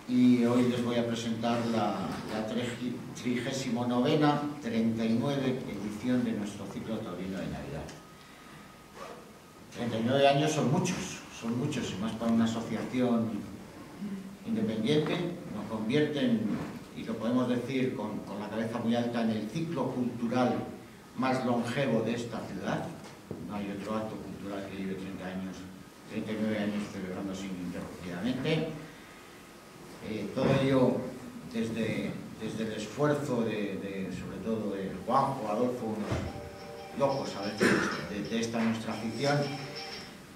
Y hoy les voy a presentar la 39 edición de nuestro ciclo taurino de Navidad. 39 años son muchos, y más para una asociación independiente. Nos convierten, y lo podemos decir con la cabeza muy alta, en el ciclo cultural más longevo de esta ciudad. No hay otro acto cultural que lleve 39 años celebrándose ininterrumpidamente. Todo ello desde el esfuerzo sobre todo de Juanjo, Adolfo, unos locos a veces de esta nuestra afición,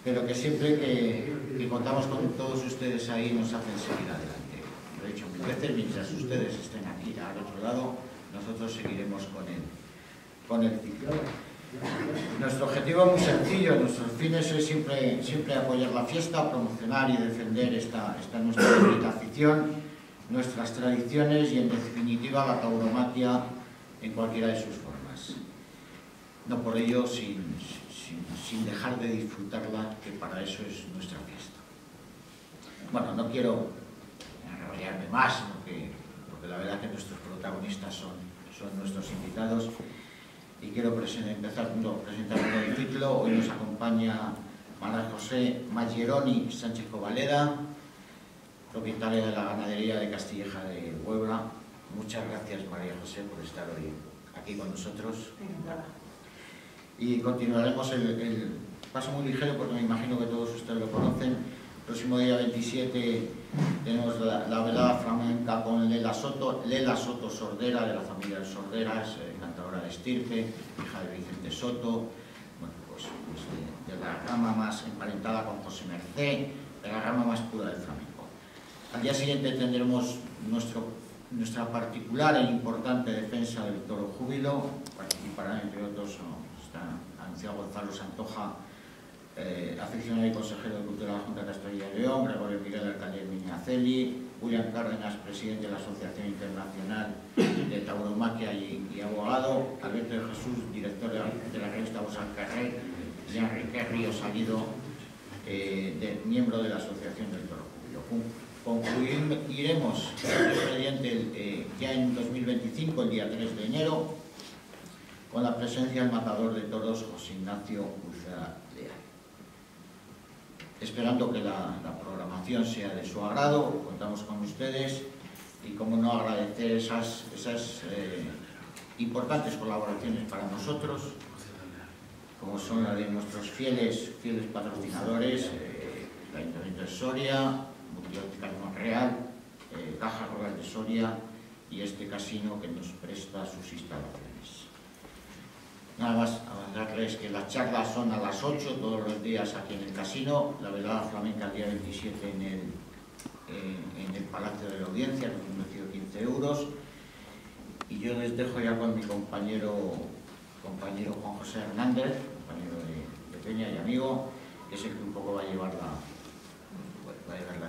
pero que siempre que contamos con todos ustedes ahí nos hacen seguir adelante. Lo he dicho mil veces, mientras ustedes estén aquí al otro lado, nosotros seguiremos con el ciclo. Nuestro objetivo es muy sencillo, nuestros fines es siempre apoyar la fiesta, promocionar y defender esta nuestra bonita afición, nuestras tradiciones y en definitiva la tauromaquia en cualquiera de sus formas. No por ello sin dejar de disfrutarla, que para eso es nuestra fiesta. Bueno, no quiero enrollarme más, porque la verdad que nuestros protagonistas son nuestros invitados. Y quiero empezar presentando el título. Hoy nos acompaña María José Maggeroni Sánchez Covaleda, propietaria de la ganadería de Castilleja de Huebra. Muchas gracias, María José, por estar hoy aquí con nosotros. Y continuaremos el paso muy ligero, porque me imagino que todos ustedes lo conocen. El próximo día 27 tenemos la velada flamenca con Lela Soto Sordera, de la familia de Sorderas, cantadora de estirpe, hija de Vicente Soto, bueno, pues de la rama más emparentada con José Mercé, de la rama más pura del flamenco. Al día siguiente tendremos nuestra particular e importante defensa del toro júbilo. Participarán, entre otros, está anunciado Gonzalo Santoja, aficionado y consejero de Cultura de la Junta de Castilla y León, Gregorio Miguel, alcalde de Miñaceli, William Cárdenas, presidente de la Asociación Internacional de Tauromaquia y abogado, Alberto de Jesús, director de la revista Voz al Carrer, y Enrique Ríos Salido, miembro de la Asociación del Toro Júbilo. Concluiremos el expediente ya en 2025, el día 3 de enero, con la presencia del matador de toros José Ignacio Uceda Leal. Esperando que la programación sea de su agrado, contamos con ustedes y, como no, agradecer esas importantes colaboraciones para nosotros, como son la de nuestros fieles patrocinadores, el Ayuntamiento de Soria, Multiópticas Monreal, Caja Rural de Soria y este casino que nos presta sus instalaciones. Nada más avanzarles que las charlas son a las 8 todos los días aquí en el casino, la velada flamenca el día 27 en el Palacio de la Audiencia, con un precio de 15 euros. Y yo les dejo ya con mi compañero Juan José Hernández, compañero de Peña y amigo, que es el que un poco va a llevar la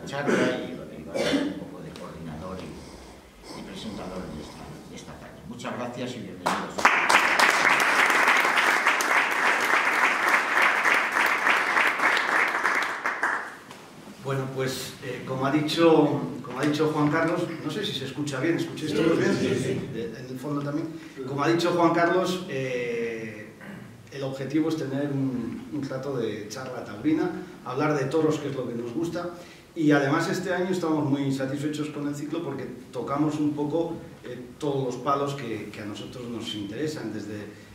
charla y va a ser un poco de coordinador y presentador de esta tarde. Muchas gracias y bienvenidos. Bueno, pues como ha dicho Juan Carlos, no sé si se escucha bien, ¿escucháis todos bien? Sí. En el fondo también. Como ha dicho Juan Carlos, el objetivo es tener un rato de charla taurina, hablar de toros, que es lo que nos gusta, y además este año estamos muy satisfechos con el ciclo porque tocamos un poco todos los palos que a nosotros nos interesan, desde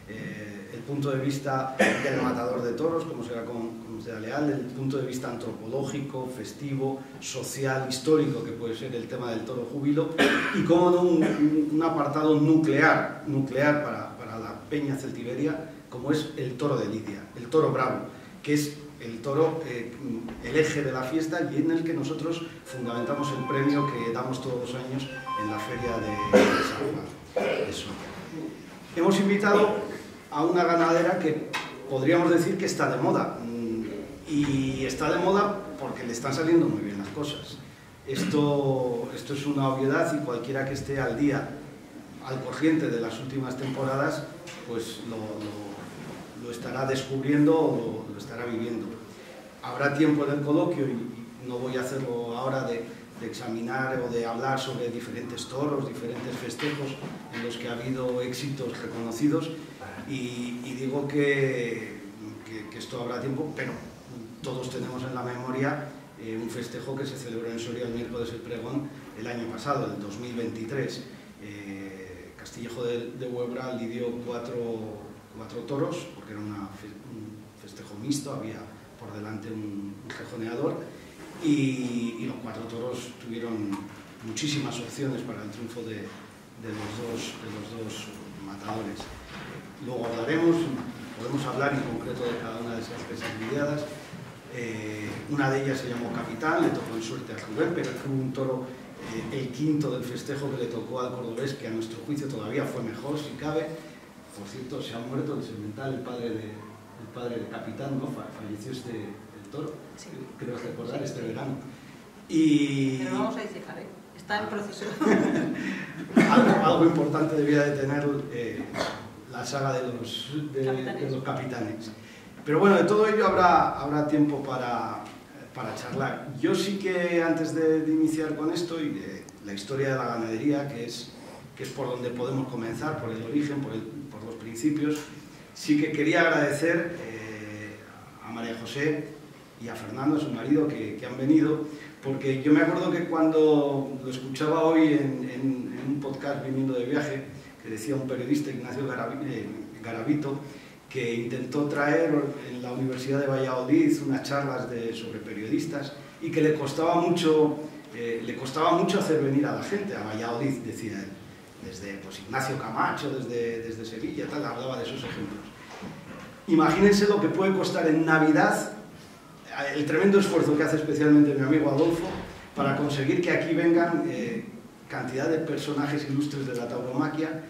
el punto de vista del matador de toros, como será con Uceda Leal, desde el punto de vista antropológico, festivo, social, histórico, que puede ser el tema del toro júbilo, y como no un apartado nuclear para la Peña Celtiberia, como es el toro de Lidia, el toro bravo, que es el toro, el eje de la fiesta, y en el que nosotros fundamentamos el premio que damos todos los años en la feria de San Juan de Soria. Hemos invitado a una ganadera que podríamos decir que está de moda, y está de moda porque le están saliendo muy bien las cosas. Esto es una obviedad y cualquiera que esté al día, al corriente de las últimas temporadas, pues lo estará descubriendo o lo estará viviendo. Habrá tiempo en el coloquio, y no voy a hacerlo ahora, de examinar o de hablar sobre diferentes toros, diferentes festejos en los que ha habido éxitos reconocidos, y digo que esto habrá tiempo, pero todos tenemos en la memoria un festejo que se celebró en Soria el miércoles del pregón el año pasado, el 2023. Castillejo de Huebra lidió cuatro toros, porque era un festejo mixto, había por delante un rejoneador, y los 4 toros tuvieron muchísimas opciones para el triunfo de los dos matadores. Luego hablaremos, podemos hablar en concreto de cada una de esas pesas lidiadas. Una de ellas se llamó Capitán, le tocó en suerte a Rubén, pero fue un toro, el quinto del festejo, que le tocó al cordobés, que a nuestro juicio todavía fue mejor, si cabe. Por cierto, se ha muerto el semental, el padre de Capitán, ¿no? Falleció el toro, sí. Creo recordar, sí, este verano. Pero vamos a disfrutar, ¿eh? Está en proceso. algo importante debía de tener la saga de los capitanes. Pero bueno, de todo ello habrá tiempo para charlar. Yo sí que, antes de iniciar con esto, y de la historia de la ganadería, que es por donde podemos comenzar, por el origen, por los principios, sí que quería agradecer a María José y a Fernando, a su marido, que han venido, porque yo me acuerdo que cuando lo escuchaba hoy en un podcast viniendo de viaje, que decía un periodista, Ignacio Garavito, que intentó traer en la Universidad de Valladolid unas charlas sobre periodistas, y que le costaba mucho hacer venir a la gente a Valladolid, decía él, desde pues, Ignacio Camacho, desde Sevilla, tal, hablaba de esos ejemplos. Imagínense lo que puede costar en Navidad, el tremendo esfuerzo que hace especialmente mi amigo Adolfo para conseguir que aquí vengan cantidad de personajes ilustres de la tauromaquia,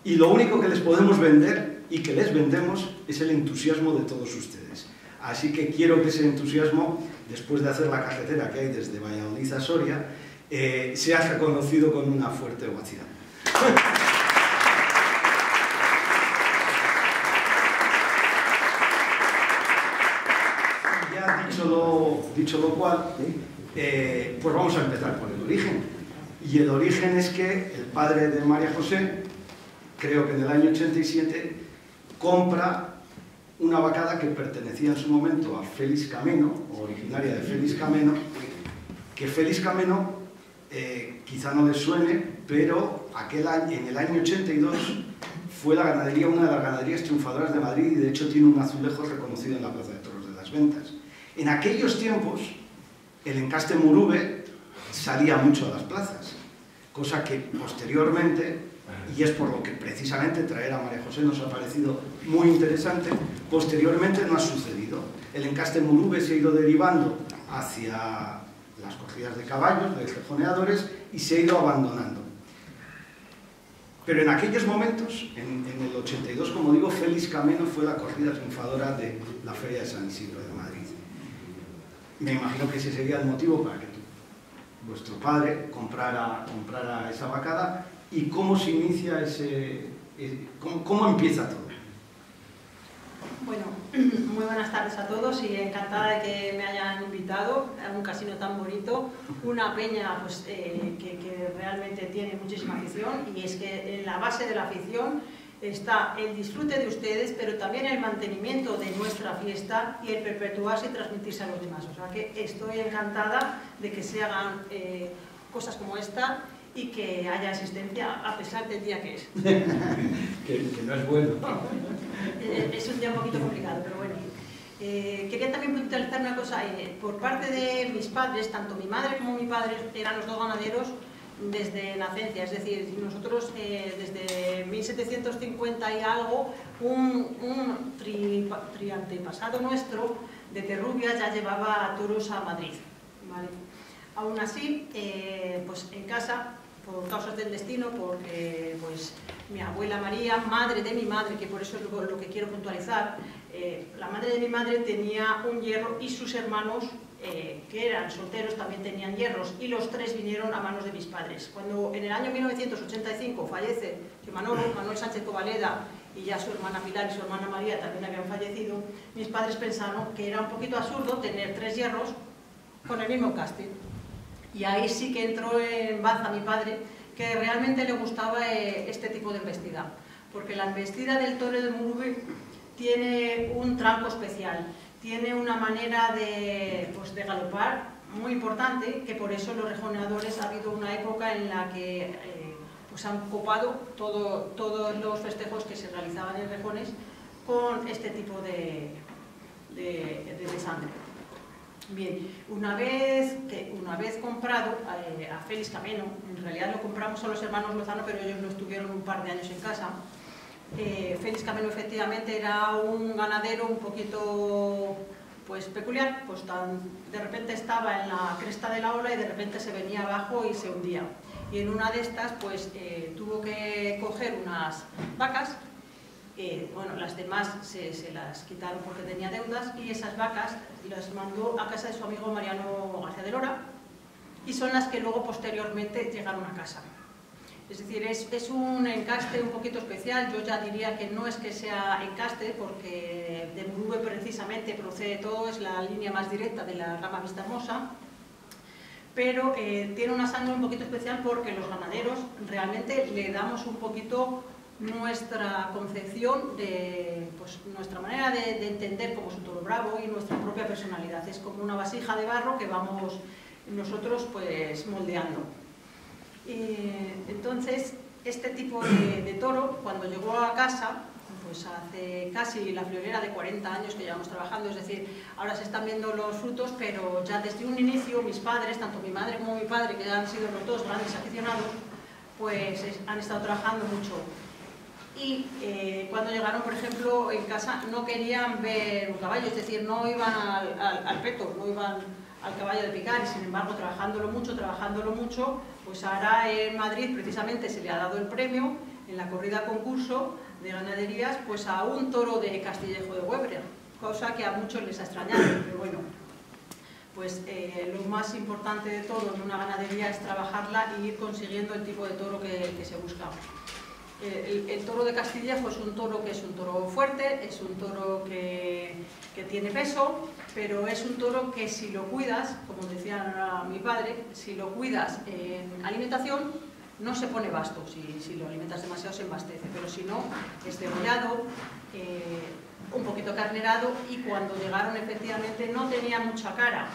y lo único que les podemos vender y que les vendemos es el entusiasmo de todos ustedes. Así que quiero que ese entusiasmo, después de hacer la carretera que hay desde Valladolid a Soria, sea reconocido con una fuerte ovación. Ya dicho lo cual, pues vamos a empezar por el origen. Y el origen es que el padre de María José, creo que en el año 87, compra una vacada que pertenecía en su momento a Félix Cameno, originaria de Félix Cameno, que Félix Cameno quizá no les suene, pero en el año 82 fue una de las ganaderías triunfadoras de Madrid, y de hecho tiene un azulejo reconocido en la Plaza de Toros de las Ventas. En aquellos tiempos el encaste Murube salía mucho a las plazas, cosa que posteriormente, y es por lo que precisamente traer a María José nos ha parecido muy interesante, posteriormente no ha sucedido. El encaste Murube se ha ido derivando hacia las corridas de caballos, de rejoneadores, y se ha ido abandonando. Pero en aquellos momentos, en el 82, como digo, Félix Cameno fue la corrida triunfadora de la Feria de San Isidro de Madrid. Me imagino que ese sería el motivo para que vuestro padre comprara esa vacada. ¿Y cómo se inicia cómo empieza todo? Bueno, muy buenas tardes a todos y encantada de que me hayan invitado a un casino tan bonito, una peña pues, que realmente tiene muchísima afición, y es que en la base de la afición está el disfrute de ustedes, pero también el mantenimiento de nuestra fiesta y el perpetuarse y transmitirse a los demás. O sea que estoy encantada de que se hagan cosas como esta y que haya asistencia a pesar del día que es. que no es bueno. Es un día un poquito complicado, pero bueno. Quería también puntualizar una cosa. Por parte de mis padres, tanto mi madre como mi padre eran los dos ganaderos desde nacencia, es decir, nosotros desde 1750 y algo, un triantepasado nuestro de Terrubias ya llevaba toros a Madrid, ¿vale? Aún así, pues en casa por causas del destino, porque pues mi abuela María, madre de mi madre, que por eso es lo que quiero puntualizar, la madre de mi madre tenía un hierro y sus hermanos, que eran solteros, también tenían hierros, y los tres vinieron a manos de mis padres. Cuando en el año 1985 fallece Manuel Sánchez Covaleda, y ya su hermana Pilar y su hermana María también habían fallecido, mis padres pensaron que era un poquito absurdo tener 3 hierros con el mismo encaste. Y ahí sí que entró en baza mi padre, que realmente le gustaba este tipo de embestida, porque la embestida del toro de Murube tiene un tranco especial, tiene una manera de galopar muy importante, que por eso los rejoneadores ha habido una época en la que han copado todos los festejos que se realizaban en rejones con este tipo de sangre. Bien, una vez comprado a Félix Cameno, en realidad lo compramos a los hermanos Lozano, pero ellos lo estuvieron un par de años en casa. Félix Cameno efectivamente era un ganadero un poquito peculiar, de repente estaba en la cresta de la ola y de repente se venía abajo y se hundía. Y en una de estas tuvo que coger unas vacas. Las demás se las quitaron porque tenía deudas, y esas vacas las mandó a casa de su amigo Mariano García de Lora, y son las que luego posteriormente llegaron a casa. Es decir, es un encaste un poquito especial. Yo ya diría que no es que sea encaste, porque de Murube precisamente procede todo, es la línea más directa de la rama Vista Hermosa, pero tiene una sangre un poquito especial porque los ganaderos realmente le damos un poquito nuestra concepción de nuestra manera de entender cómo es un toro bravo y nuestra propia personalidad. Es como una vasija de barro que vamos nosotros moldeando. Entonces, este tipo de toro, cuando llegó a casa, hace casi la friolera de 40 años que llevamos trabajando, es decir, ahora se están viendo los frutos, pero ya desde un inicio mis padres, tanto mi madre como mi padre, que han sido los dos grandes aficionados, han estado trabajando mucho. Y cuando llegaron, por ejemplo, en casa no querían ver un caballo, es decir, no iban al peto, no iban al caballo de picar, y sin embargo, trabajándolo mucho, pues ahora en Madrid precisamente se le ha dado el premio en la corrida concurso de ganaderías a un toro de Castillejo de Huebra, cosa que a muchos les ha extrañado, pero bueno, lo más importante de todo en una ganadería es trabajarla y ir consiguiendo el tipo de toro que se busca. El toro de Castillejo es un toro fuerte, es un toro que tiene peso, pero es un toro que si lo cuidas, como decía mi padre, si lo cuidas en alimentación, no se pone basto. Si lo alimentas demasiado se embastece, pero si no, es degollado, un poquito carnerado, y cuando llegaron efectivamente no tenía mucha cara.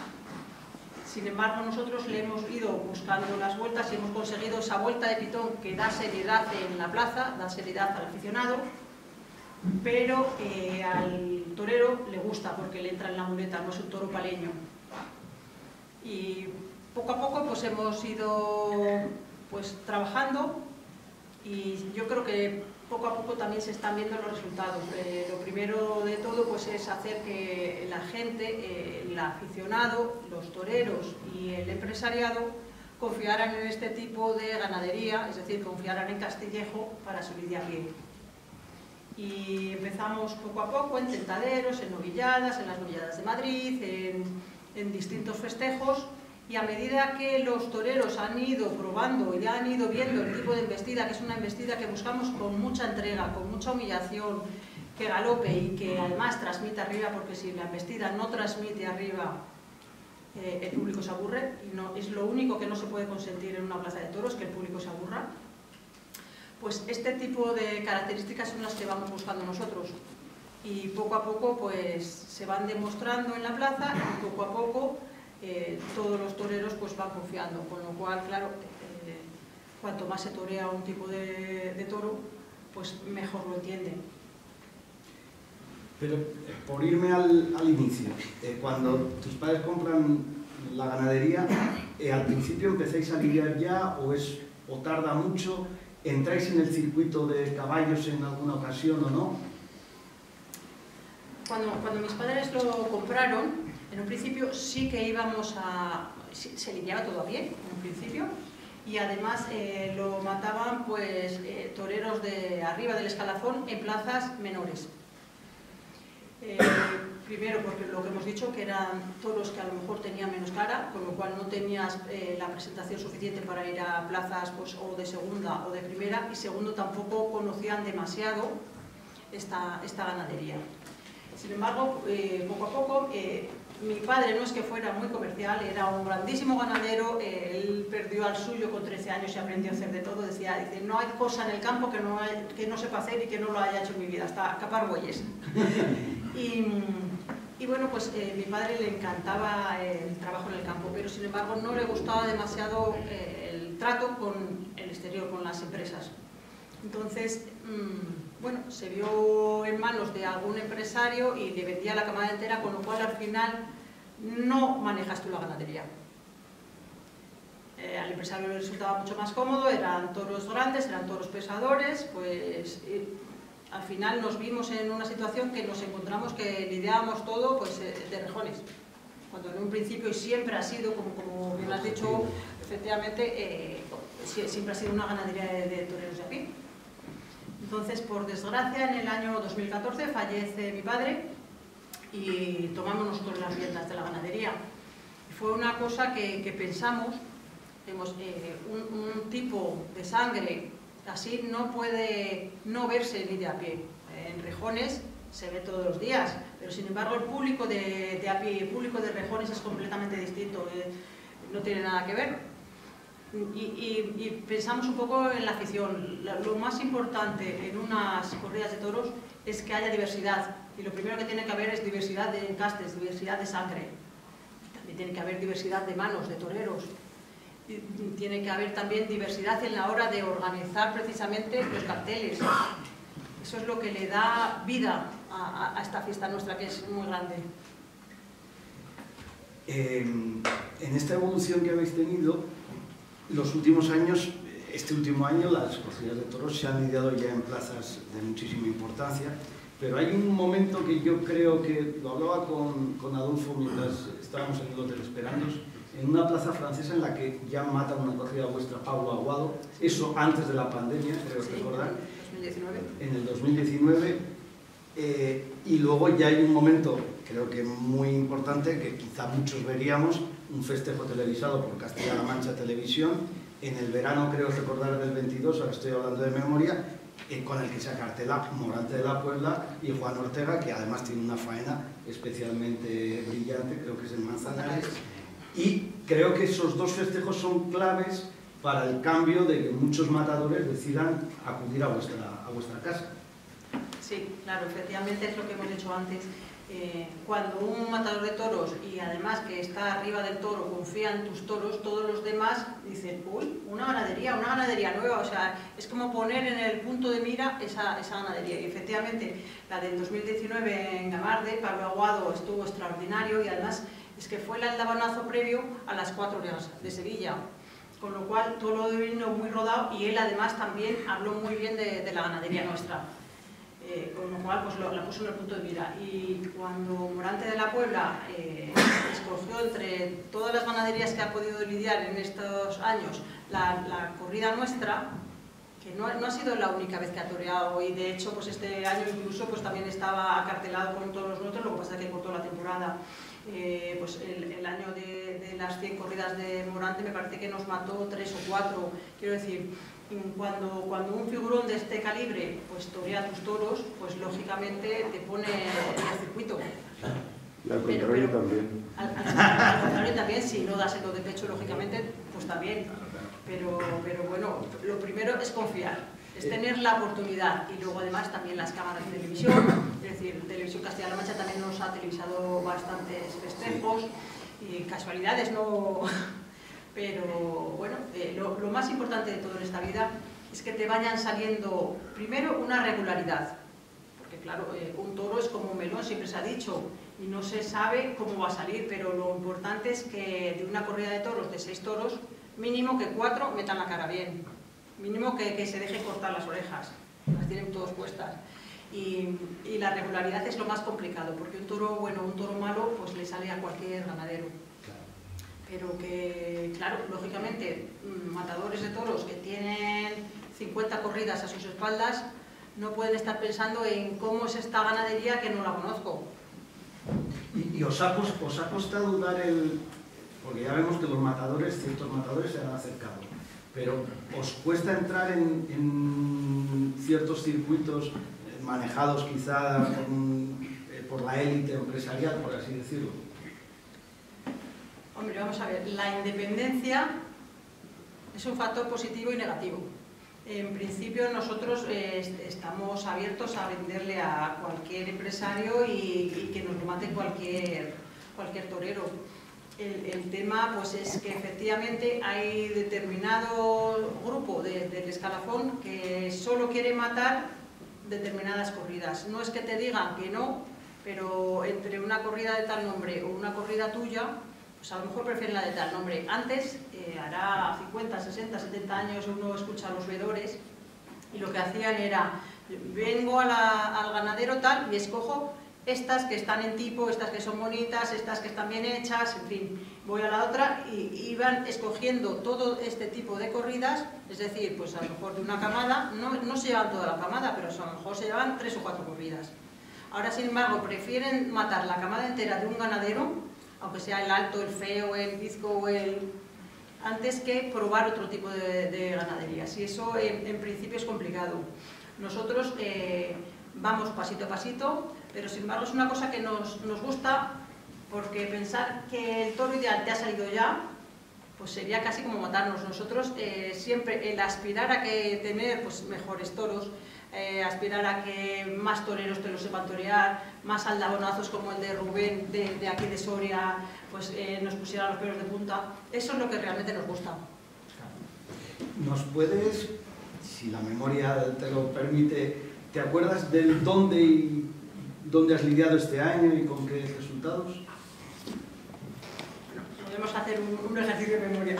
Sin embargo, nosotros le hemos ido buscando las vueltas y hemos conseguido esa vuelta de pitón que da seriedad en la plaza, da seriedad al aficionado, pero al torero le gusta porque le entra en la muleta, no es un toro paleño. Y poco a poco hemos ido trabajando, y yo creo que poco a poco también se están viendo los resultados. Lo primero de todo es hacer que la gente, el aficionado, los toreros y el empresariado confiaran en este tipo de ganadería, es decir, confiaran en Castillejo para su lidia a pie. Y empezamos poco a poco en tentaderos, en novilladas, en las novilladas de Madrid, en distintos festejos. Y a medida que los toreros han ido probando y han ido viendo el tipo de embestida, que es una embestida que buscamos con mucha entrega, con mucha humillación, que galope y que además transmite arriba, porque si la embestida no transmite arriba, el público se aburre, y es lo único que no se puede consentir en una plaza de toros, que el público se aburra. Este tipo de características son las que vamos buscando nosotros, y poco a poco se van demostrando en la plaza, y poco a poco todos los toreros van confiando, con lo cual, claro, cuanto más se torea un tipo de toro, mejor lo entienden. Pero por irme al inicio, cuando tus padres compran la ganadería, ¿al principio empezáis a lidiar ya o tarda mucho? ¿Entráis en el circuito de caballos en alguna ocasión o no? Cuando mis padres lo compraron, en un principio sí que íbamos se lidiaba todo bien, en un principio, y además lo mataban pues toreros de arriba del escalafón en plazas menores. Primero porque lo que hemos dicho, que eran toros que a lo mejor tenían menos cara, con lo cual no tenías la presentación suficiente para ir a plazas pues, o de segunda o de primera, y segundo tampoco conocían demasiado esta ganadería. Sin embargo, poco a poco, mi padre no es que fuera muy comercial, era un grandísimo ganadero, él perdió al suyo con 13 años y aprendió a hacer de todo. Dice, no hay cosa en el campo que no sepa hacer y que no lo haya hecho en mi vida, hasta capar bueyes. Y bueno, pues mi padre le encantaba el trabajo en el campo, pero sin embargo no le gustaba demasiado el trato con el exterior, con las empresas. Entonces, bueno, se vio en manos de algún empresario y le vendía la camada entera, con lo cual al final no manejas tú la ganadería. Al empresario le resultaba mucho más cómodo, eran toros grandes, eran toros pesadores, pues al final nos vimos en una situación que nos encontramos que lidiábamos todo pues, de rejones. Cuando en un principio, y siempre ha sido, como bien has dicho, efectivamente, siempre ha sido una ganadería de toreros de a pie. Entonces, por desgracia, en el año 2014 fallece mi padre y tomamos nosotros las riendas de la ganadería. Fue una cosa que pensamos, un tipo de sangre así no puede no verse ni de a pie. En rejones se ve todos los días, pero sin embargo el público de a pie y el público de rejones es completamente distinto, no tiene nada que ver. Y pensamos un poco en la afición. Lo más importante en unas corridas de toros es que haya diversidad, y lo primero que tiene que haber es diversidad de encastes, diversidad de sangre. También tiene que haber diversidad de manos, de toreros. Y tiene que haber también diversidad en la hora de organizar precisamente los carteles. Eso es lo que le da vida a esta fiesta nuestra, que es muy grande. En esta evolución que habéis tenido, los últimos años, este último año, las corridas de toros se han lidiado ya en plazas de muchísima importancia, pero hay un momento que yo creo que, lo hablaba con Adolfo mientras estábamos en el hotel esperándoos, en una plaza francesa en la que ya mata una corrida vuestra, Pablo Aguado, eso antes de la pandemia, creo recordar, en el 2019, y luego ya hay un momento, creo que muy importante, que quizá muchos veríamos, un festejo televisado por Castilla-La Mancha Televisión, en el verano, creo recordar, del 22, ahora estoy hablando de memoria, con el que se acartela Morante de la Puebla y Juan Ortega, que además tiene una faena especialmente brillante, creo que es en Manzanares, y creo que esos dos festejos son claves para el cambio de que muchos matadores decidan acudir a vuestra casa. Sí, claro, efectivamente es lo que hemos dicho antes. Cuando un matador de toros, y además que está arriba del toro, confía en tus toros, todos los demás dicen, uy, una ganadería nueva, o sea, es como poner en el punto de mira esa ganadería. Y efectivamente, la del 2019 en Gamarde, Pablo Aguado estuvo extraordinario, y además es que fue el aldabanazo previo a las 4 horas de Sevilla, con lo cual todo lo vino muy rodado, y él además también habló muy bien de la ganadería nuestra. Con lo cual pues la puso en el punto de mira. Y cuando Morante de la Puebla escogió entre todas las ganaderías que ha podido lidiar en estos años la corrida nuestra, que no ha sido la única vez que ha toreado, y de hecho pues este año incluso pues también estaba acartelado con todos los nuestros, lo que pasa es que cortó la temporada. Pues el año de las 100 corridas de Morante me parece que nos mató 3 o 4, quiero decir, cuando un figurón de este calibre pues torea tus toros, pues lógicamente te pone en el circuito. Y al contrario también. Al contrario también, si no das el de pecho, lógicamente, pues también. Pero bueno, lo primero es confiar, es tener la oportunidad, y luego además también las cámaras de televisión, es decir, Televisión Castilla-La Mancha también nos ha televisado bastantes festejos, y casualidades no... Pero bueno, lo más importante de todo en esta vida es que te vayan saliendo, primero, una regularidad, porque claro, un toro es como un melón, siempre se ha dicho, y no se sabe cómo va a salir, pero lo importante es que de una corrida de toros, de 6 toros, mínimo que 4 metan la cara bien, mínimo que se dejen cortar las orejas, las tienen todos puestas. Y la regularidad es lo más complicado, porque un toro bueno, un toro malo, pues le sale a cualquier ganadero. pero que, claro, lógicamente, matadores de toros que tienen 50 corridas a sus espaldas no pueden estar pensando en cómo es esta ganadería que no la conozco. ¿Y os ha costado dar el...? Porque ya vemos que los matadores, ciertos matadores se han acercado, pero ¿os cuesta entrar en ciertos circuitos manejados quizá por la élite empresarial, por así decirlo? Hombre, vamos a ver, la independencia es un factor positivo y negativo. En principio nosotros estamos abiertos a venderle a cualquier empresario y que nos lo mate cualquier torero. El tema pues es que efectivamente hay determinado grupo del escalafón que solo quiere matar determinadas corridas. No es que te digan que no, pero entre una corrida de tal nombre o una corrida tuya, pues a lo mejor prefieren la de tal nombre. Antes, hará 50, 60, 70 años, uno escucha a los veedores y lo que hacían era, vengo al ganadero tal y escojo estas que están en tipo, estas que son bonitas, estas que están bien hechas, en fin, voy a la otra y iban escogiendo todo este tipo de corridas, es decir, pues a lo mejor de una camada, no se llevan toda la camada, pero a lo mejor se llevan 3 o 4 corridas. Ahora, sin embargo, prefieren matar la camada entera de un ganadero, aunque sea el alto, el feo, el bizco o antes que probar otro tipo de ganaderías. Y eso en principio es complicado. Nosotros vamos pasito a pasito, pero sin embargo es una cosa que nos gusta, porque pensar que el toro ideal te ha salido ya, pues sería casi como matarnos. Nosotros siempre el aspirar a que tener pues, mejores toros, aspirar a que más toreros te lo sepan torear, más aldabonazos como el de Rubén, de aquí de Soria, pues nos pusieran los pelos de punta. Eso es lo que realmente nos gusta. ¿Nos puedes, si la memoria te lo permite, te acuerdas del dónde has lidiado este año y con qué resultados? Podemos hacer un ejercicio de memoria.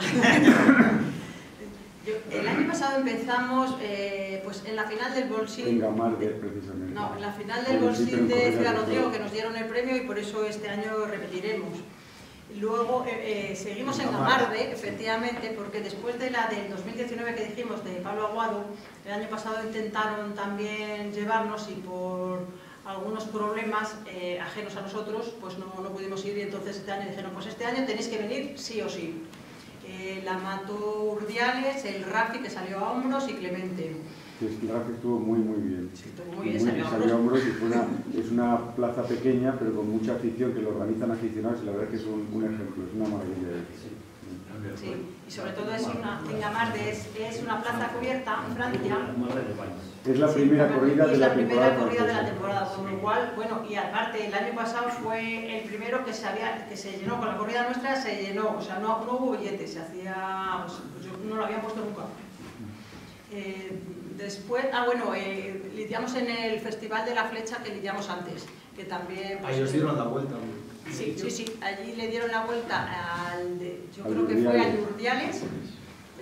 El año pasado empezamos pues en la final del Bolsín. En Gamarde, precisamente. No, en la final del Bolsín de Ciudad Rodrigo, que nos dieron el premio y por eso este año repetiremos. Luego seguimos en Gamarde, efectivamente, porque después de la del 2019 que dijimos de Pablo Aguado, el año pasado intentaron también llevarnos y por algunos problemas ajenos a nosotros, pues no pudimos ir y entonces este año dijeron, pues este año tenéis que venir sí o sí. La mató Urdiales, el Rafi que salió a hombros y Clemente. Sí, el Rafi estuvo muy bien. Sí, estuvo muy bien, salió a hombros y es una plaza pequeña pero con mucha afición que lo organizan aficionados y la verdad que es un ejemplo, es una maravilla. Sí, y sobre todo en Gamarde es una plaza cubierta en Francia. Es la primera corrida de la temporada, con lo cual, bueno, y aparte el año pasado fue el primero que se llenó, con la corrida nuestra se llenó, o sea, no hubo billetes, se hacía, pues yo no lo había puesto nunca. Después, lidiamos en el Festival de la Flecha que lidiamos antes, que también... Pues, ahí os dieron la vuelta. Sí, allí le dieron la vuelta yo creo que fue a Urdiales,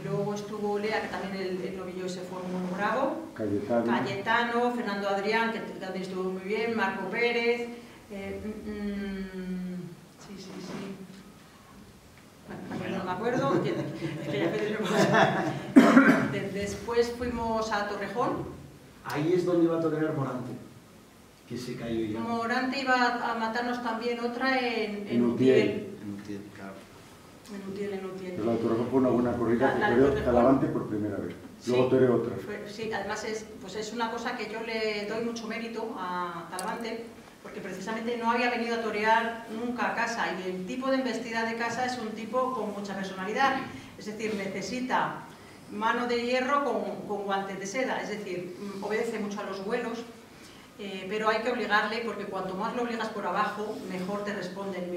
luego estuvo Lea, que también el novillo ese fue muy bravo, Cayetano, Fernando Adrián, que también estuvo muy bien, Marco Pérez, bueno, no me acuerdo, después fuimos a Torrejón. Ahí es donde iba a torear Morante, que se cayó ya. Morante iba a matarnos también otra en Utiel. Claro. En Utiel. Pero la Torrejón fue una buena corrida que toreó Talavante por primera vez. Luego toreó otra. Sí, además es una cosa que yo le doy mucho mérito a Talavante, porque precisamente no había venido a torear nunca a casa y el tipo de embestida de casa es un tipo con mucha personalidad, es decir, necesita mano de hierro con guantes de seda, es decir, obedece mucho a los vuelos, pero hay que obligarle porque cuanto más lo obligas por abajo, mejor te responden,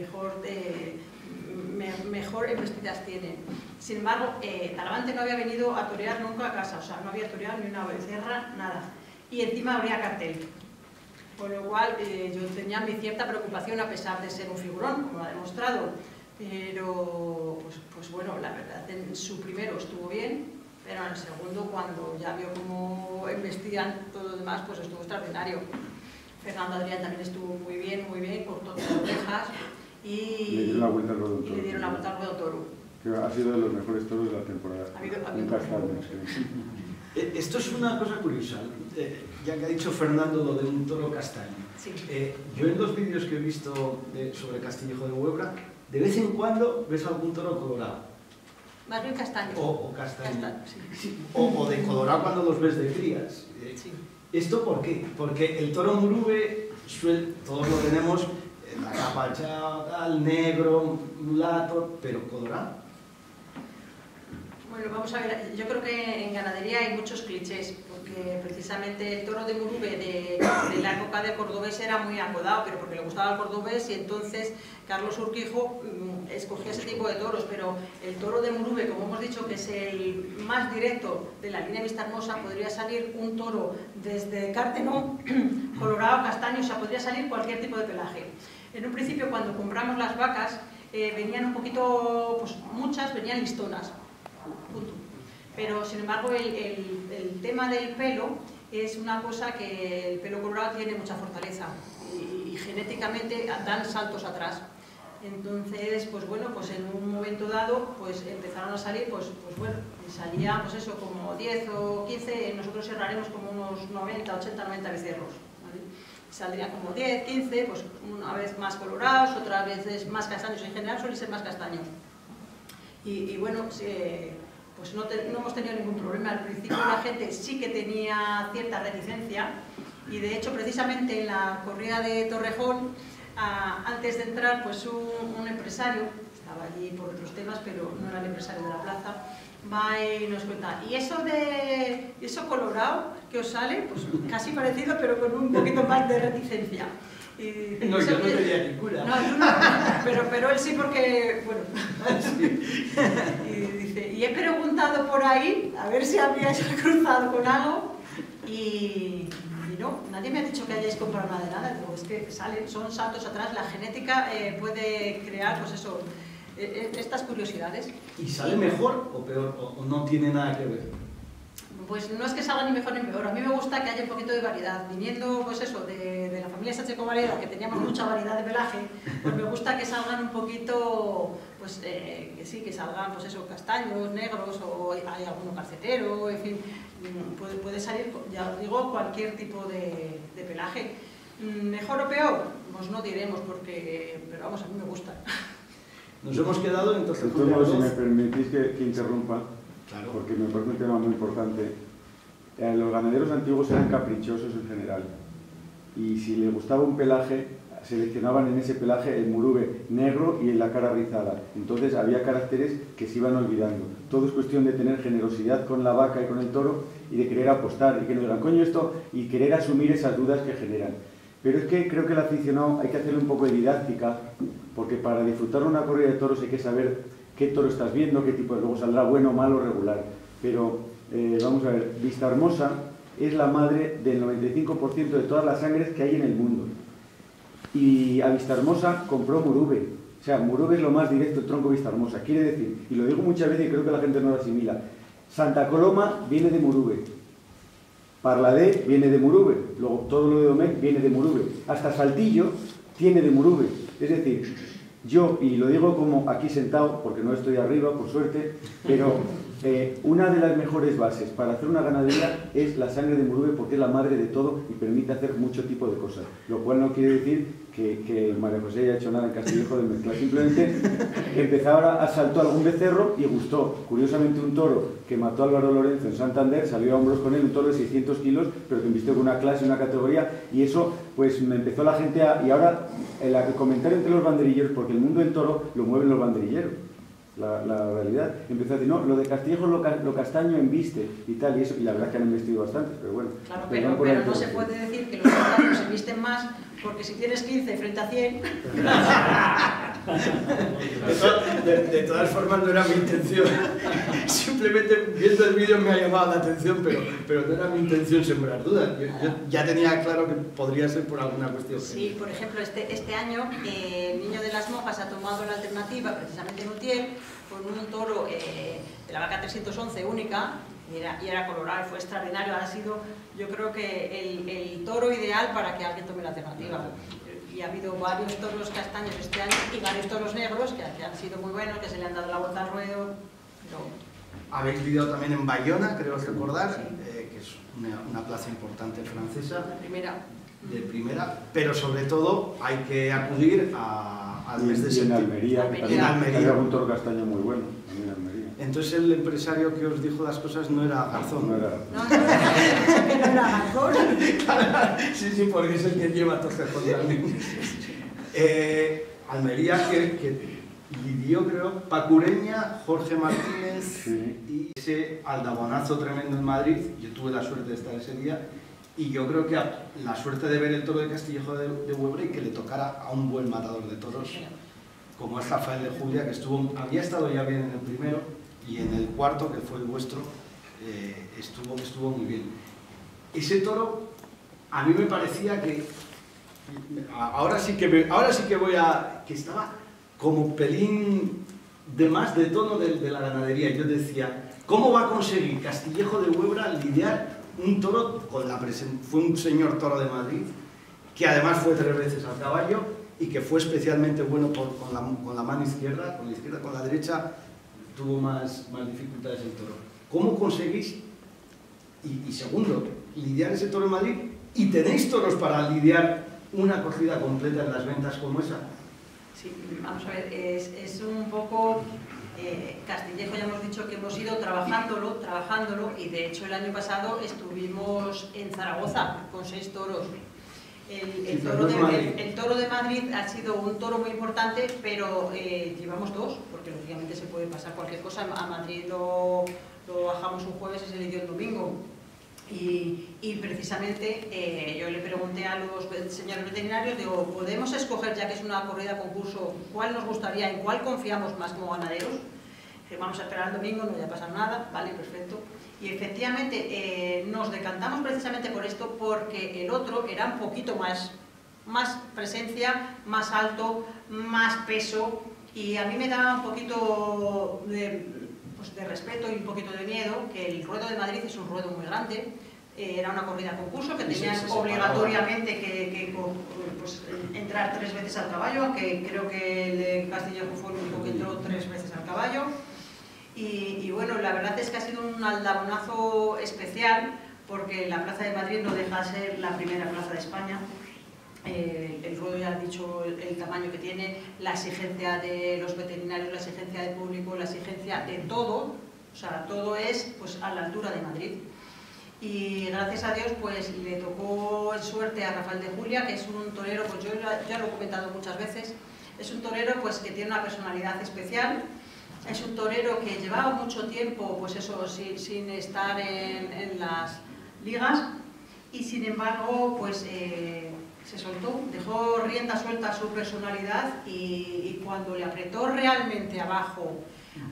mejor embestidas tienen. Sin embargo, Talavante no había venido a torear nunca a casa, o sea, no había toreado ni una becerra, nada, y encima habría cartel. Con lo cual yo tenía mi cierta preocupación a pesar de ser un figurón, como lo ha demostrado, pero pues bueno, la verdad, en su primero estuvo bien, pero en el segundo, cuando ya vio cómo embestían todo lo demás, pues estuvo extraordinario. Fernando Adrián también estuvo muy bien, cortó las orejas, y le dieron la vuelta al ruedo y le dieron la vuelta al ruedo toro. Que ha sido de los mejores toros de la temporada. Un castaño, sí. Esto es una cosa curiosa, ya que ha dicho Fernando lo de un toro castaño. Sí. Yo en los vídeos que he visto sobre Castillejo de Huebra, de vez en cuando ves algún toro colorado. Más bien castaño. O castaño. Sí. Sí, o de colorado cuando los ves de crías. Sí. ¿Esto por qué? Porque el toro murube, todos lo tenemos, la capa tal, negro, mulato, pero colorado. Bueno, vamos a ver, yo creo que en ganadería hay muchos clichés, porque precisamente el toro de Murube de la época del cordobés era muy acodado, pero porque le gustaba el cordobés, y entonces Carlos Urquijo escogía ese tipo de toros, pero el toro de Murube, como hemos dicho, que es el más directo de la línea Vista Hermosa, podría salir un toro desde Cárteno, colorado, castaño, o sea, podría salir cualquier tipo de pelaje. En un principio, cuando compramos las vacas, venían un poquito, pues muchas venían listonas. Punto. Pero sin embargo el tema del pelo es una cosa que el pelo colorado tiene mucha fortaleza y genéticamente dan saltos atrás. Entonces, pues bueno, pues en un momento dado pues empezaron a salir, pues bueno, salía pues eso, como 10 o 15, nosotros cerraremos como unos 90, 80, 90 becerros, ¿vale? Saldrían como 10, 15, pues una vez más colorados, otra vez más castaños, en general suelen ser más castaños. Y bueno, pues no hemos tenido ningún problema. Al principio la gente sí que tenía cierta reticencia, y de hecho precisamente en la corrida de Torrejón, antes de entrar, pues un empresario, estaba allí por otros temas, pero no era el empresario de la plaza, va y nos cuenta, ¿y eso colorado que os sale? Pues casi parecido, pero con un poquito más de reticencia. Y dice, no, yo no tenía ninguna. No, tú no, pero él sí, porque, bueno. Sí. Y dice, y he preguntado por ahí, a ver si habíais cruzado con algo, y no, nadie me ha dicho que hayáis comprado nada de nada. Digo, es que son saltos atrás, la genética puede crear, pues eso, estas curiosidades. ¿Y sale mejor o peor, o no tiene nada que ver? Pues no es que salga ni mejor ni peor, a mí me gusta que haya un poquito de variedad. Viniendo, pues eso, de la familia Sánchez Varela, que teníamos mucha variedad de pelaje, pues me gusta que salgan un poquito, pues que sí, que salgan, pues eso, castaños, negros, o hay alguno calcetero, en fin, puede salir, ya os digo, cualquier tipo de pelaje. ¿Mejor o peor? Pues no diremos, pero vamos, a mí me gusta. Nos hemos quedado en Entonces, si me permitís que interrumpa, claro, porque me parece un tema muy importante. Los ganaderos antiguos eran caprichosos en general, y si les gustaba un pelaje, seleccionaban en ese pelaje el murube negro y en la cara rizada. Entonces había caracteres que se iban olvidando. Todo es cuestión de tener generosidad con la vaca y con el toro, y de querer apostar, y que no digan, coño esto, y querer asumir esas dudas que generan. Pero es que creo que el aficionado hay que hacerle un poco de didáctica, porque para disfrutar una corrida de toros hay que saber qué toro estás viendo, qué tipo de... Luego saldrá bueno, malo, regular. Pero vamos a ver, Vista Hermosa es la madre del 95% de todas las sangres que hay en el mundo. Y a Vista Hermosa compró Murube. O sea, Murube es lo más directo, el tronco Vista Hermosa. Quiere decir, y lo digo muchas veces y creo que la gente no lo asimila, Santa Coloma viene de Murube, Parladé viene de Murube, luego todo lo de Domecq viene de Murube, hasta Saltillo tiene de Murube. Es decir, yo, y lo digo como aquí sentado, porque no estoy arriba, por suerte, pero una de las mejores bases para hacer una ganadería es la sangre de Murube, porque es la madre de todo y permite hacer mucho tipo de cosas. Lo cual no quiere decir que María José haya hecho nada en Castillejo de mezcla. Simplemente empezó ahora, asaltó algún becerro y gustó. Curiosamente, un toro que mató a Álvaro Lorenzo en Santander, salió a hombros con él, un toro de 600 kilos, pero que invistió con una clase, una categoría, y eso pues me empezó la gente a... Y ahora el comentario entre los banderilleros, porque el mundo del toro lo mueven los banderilleros, la realidad. Empezó a decir, no, lo de Castillejo lo castaño embiste y tal, y eso, y la verdad es que han embestido bastante, pero bueno. Claro, pero no se puede decir que los castaños embisten más, porque si tienes 15 frente a 100... De todas formas, no era mi intención. Simplemente viendo el vídeo me ha llamado la atención, pero no era mi intención sembrar dudas. Yo ya tenía claro que podría ser por alguna cuestión. Sí, por ejemplo, este año el Niño de las Monjas ha tomado la alternativa, precisamente en Utiel, con un toro de la vaca 311 única, y era colorado, fue extraordinario. Ha sido, yo creo que el toro ideal para que alguien tome la alternativa. y ha habido varios toros castaños este año y varios toros negros que han sido muy buenos, que se le han dado la vuelta al ruedo. Pero... Habéis lidiado también en Bayona, creo recordar, sí. Que es una plaza importante francesa. De primera, pero sobre todo hay que acudir al mes de septiembre. En Almería, hay algún toro castaño muy bueno, también en Almería. Entonces el empresario que os dijo las cosas no era Garzón. No era Garzón. Sí, porque es el que lleva Torrejón también. Almería que lidió, creo, Pacureña, Jorge Martínez, sí. Y ese aldabonazo tremendo en Madrid. Yo tuve la suerte de estar ese día y yo creo que la suerte de ver el toro de Castillejo de Huebra y que le tocara a un buen matador de toros como es Rafael de Julia, que había estado ya bien en el primero y en el cuarto, que fue el vuestro, estuvo muy bien. Ese toro a mí me parecía que ahora sí que voy a... que estaba como pelín de más de tono de la ganadería. Yo decía, ¿cómo va a conseguir Castillejo de Huebra lidiar un toro con la presencia? Fue un señor toro de Madrid, que además fue 3 veces al caballo y que fue especialmente bueno con la mano izquierda, con la derecha tuvo más dificultades el toro. ¿Cómo conseguís, y segundo, lidiar ese toro en Madrid y tenéis toros para lidiar una corrida completa en las ventas como esa? Sí, vamos a ver, es un poco... Castillejo ya hemos dicho que hemos ido trabajándolo y de hecho el año pasado estuvimos en Zaragoza con 6 toros. El toro de Madrid ha sido un toro muy importante, pero llevamos 2, porque lógicamente se puede pasar cualquier cosa. A Madrid lo bajamos un jueves y se lidió el domingo. Y precisamente yo le pregunté a los señores veterinarios, digo, ¿podemos escoger, ya que es una corrida concurso, cuál nos gustaría, en cuál confiamos más como ganaderos? Vamos a esperar el domingo, no vaya a pasar nada, vale, perfecto. Y efectivamente nos decantamos precisamente por esto, porque el otro era un poquito más presencia, más alto, más peso, y a mí me daba un poquito de respeto y un poquito de miedo, que el ruedo de Madrid es un ruedo muy grande, era una corrida concurso que tenían obligatoriamente que entrar 3 veces al caballo, aunque creo que el de Castillejo fue el único que entró 3 veces al caballo. Y bueno, la verdad es que ha sido un aldabonazo especial, porque la Plaza de Madrid no deja de ser la primera plaza de España. El ruedo ya ha dicho el tamaño que tiene, la exigencia de los veterinarios, la exigencia del público, la exigencia de todo, o sea, todo es pues a la altura de Madrid. Y gracias a Dios pues le tocó en suerte a Rafael de Julia, que es un torero, pues yo ya lo he comentado muchas veces, es un torero pues que tiene una personalidad especial, es un torero que llevaba mucho tiempo pues eso sin estar en las ligas y sin embargo pues se soltó, dejó rienda suelta a su personalidad y cuando le apretó realmente abajo,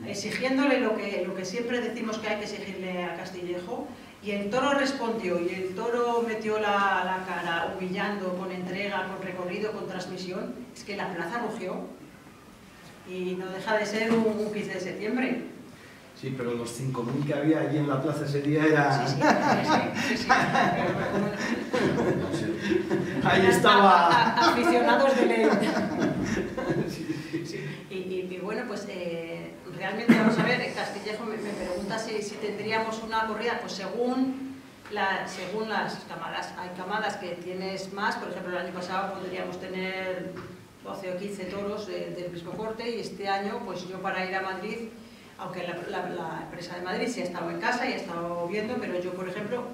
exigiéndole lo que siempre decimos que hay que exigirle a Castillejo, y el toro respondió, y el toro metió la cara, humillando, con entrega, con recorrido, con transmisión, es que la plaza rugió, y no deja de ser un 15 de septiembre. Sí, pero los 5.000 que había allí en la plaza ese día era... Sí. Ahí estaba... Aficionados de ley. Y bueno, pues realmente vamos a ver, Castillejo me pregunta si tendríamos una corrida, pues según las camadas. Hay camadas que tienes más, por ejemplo el año pasado podríamos tener 12 o 15 toros del mismo corte, y este año pues yo para ir a Madrid, aunque la empresa de Madrid sí ha estado en casa y ha estado viendo, pero yo por ejemplo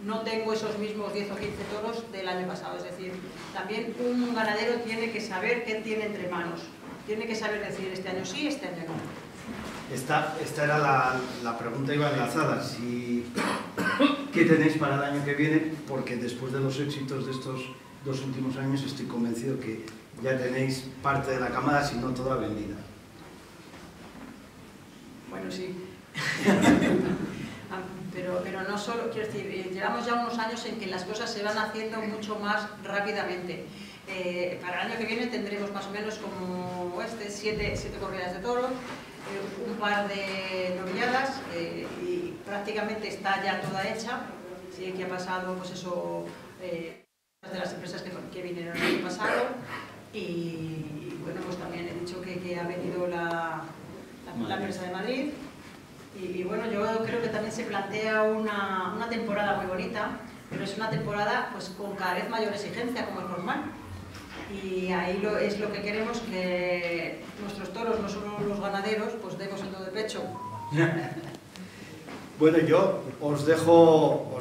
no tengo esos mismos 10 o 15 toros del año pasado. Es decir, también un ganadero tiene que saber qué tiene entre manos, tiene que saber decir este año sí, este año no. Esta era la pregunta, iba enlazada, ¿qué tenéis para el año que viene? Porque después de los éxitos de estos 2 últimos años estoy convencido que ya tenéis parte de la camada, si no toda, vendida. Bueno, sí. Pero no solo, quiero decir, llevamos ya unos años en que las cosas se van haciendo mucho más rápidamente. Para el año que viene tendremos más o menos como 7 corridas de toros, un par de novilladas y prácticamente está ya toda hecha. Sí que ha pasado, pues eso, de las empresas que vinieron el año pasado y bueno, pues también he dicho que ha venido la empresa de Madrid y bueno, yo creo que también se plantea una temporada muy bonita, pero es una temporada pues con cada vez mayor exigencia, como es normal. Y ahí es lo que queremos, que nuestros toros, no solo los ganaderos, pues demos el do de pecho. Bueno, yo os dejo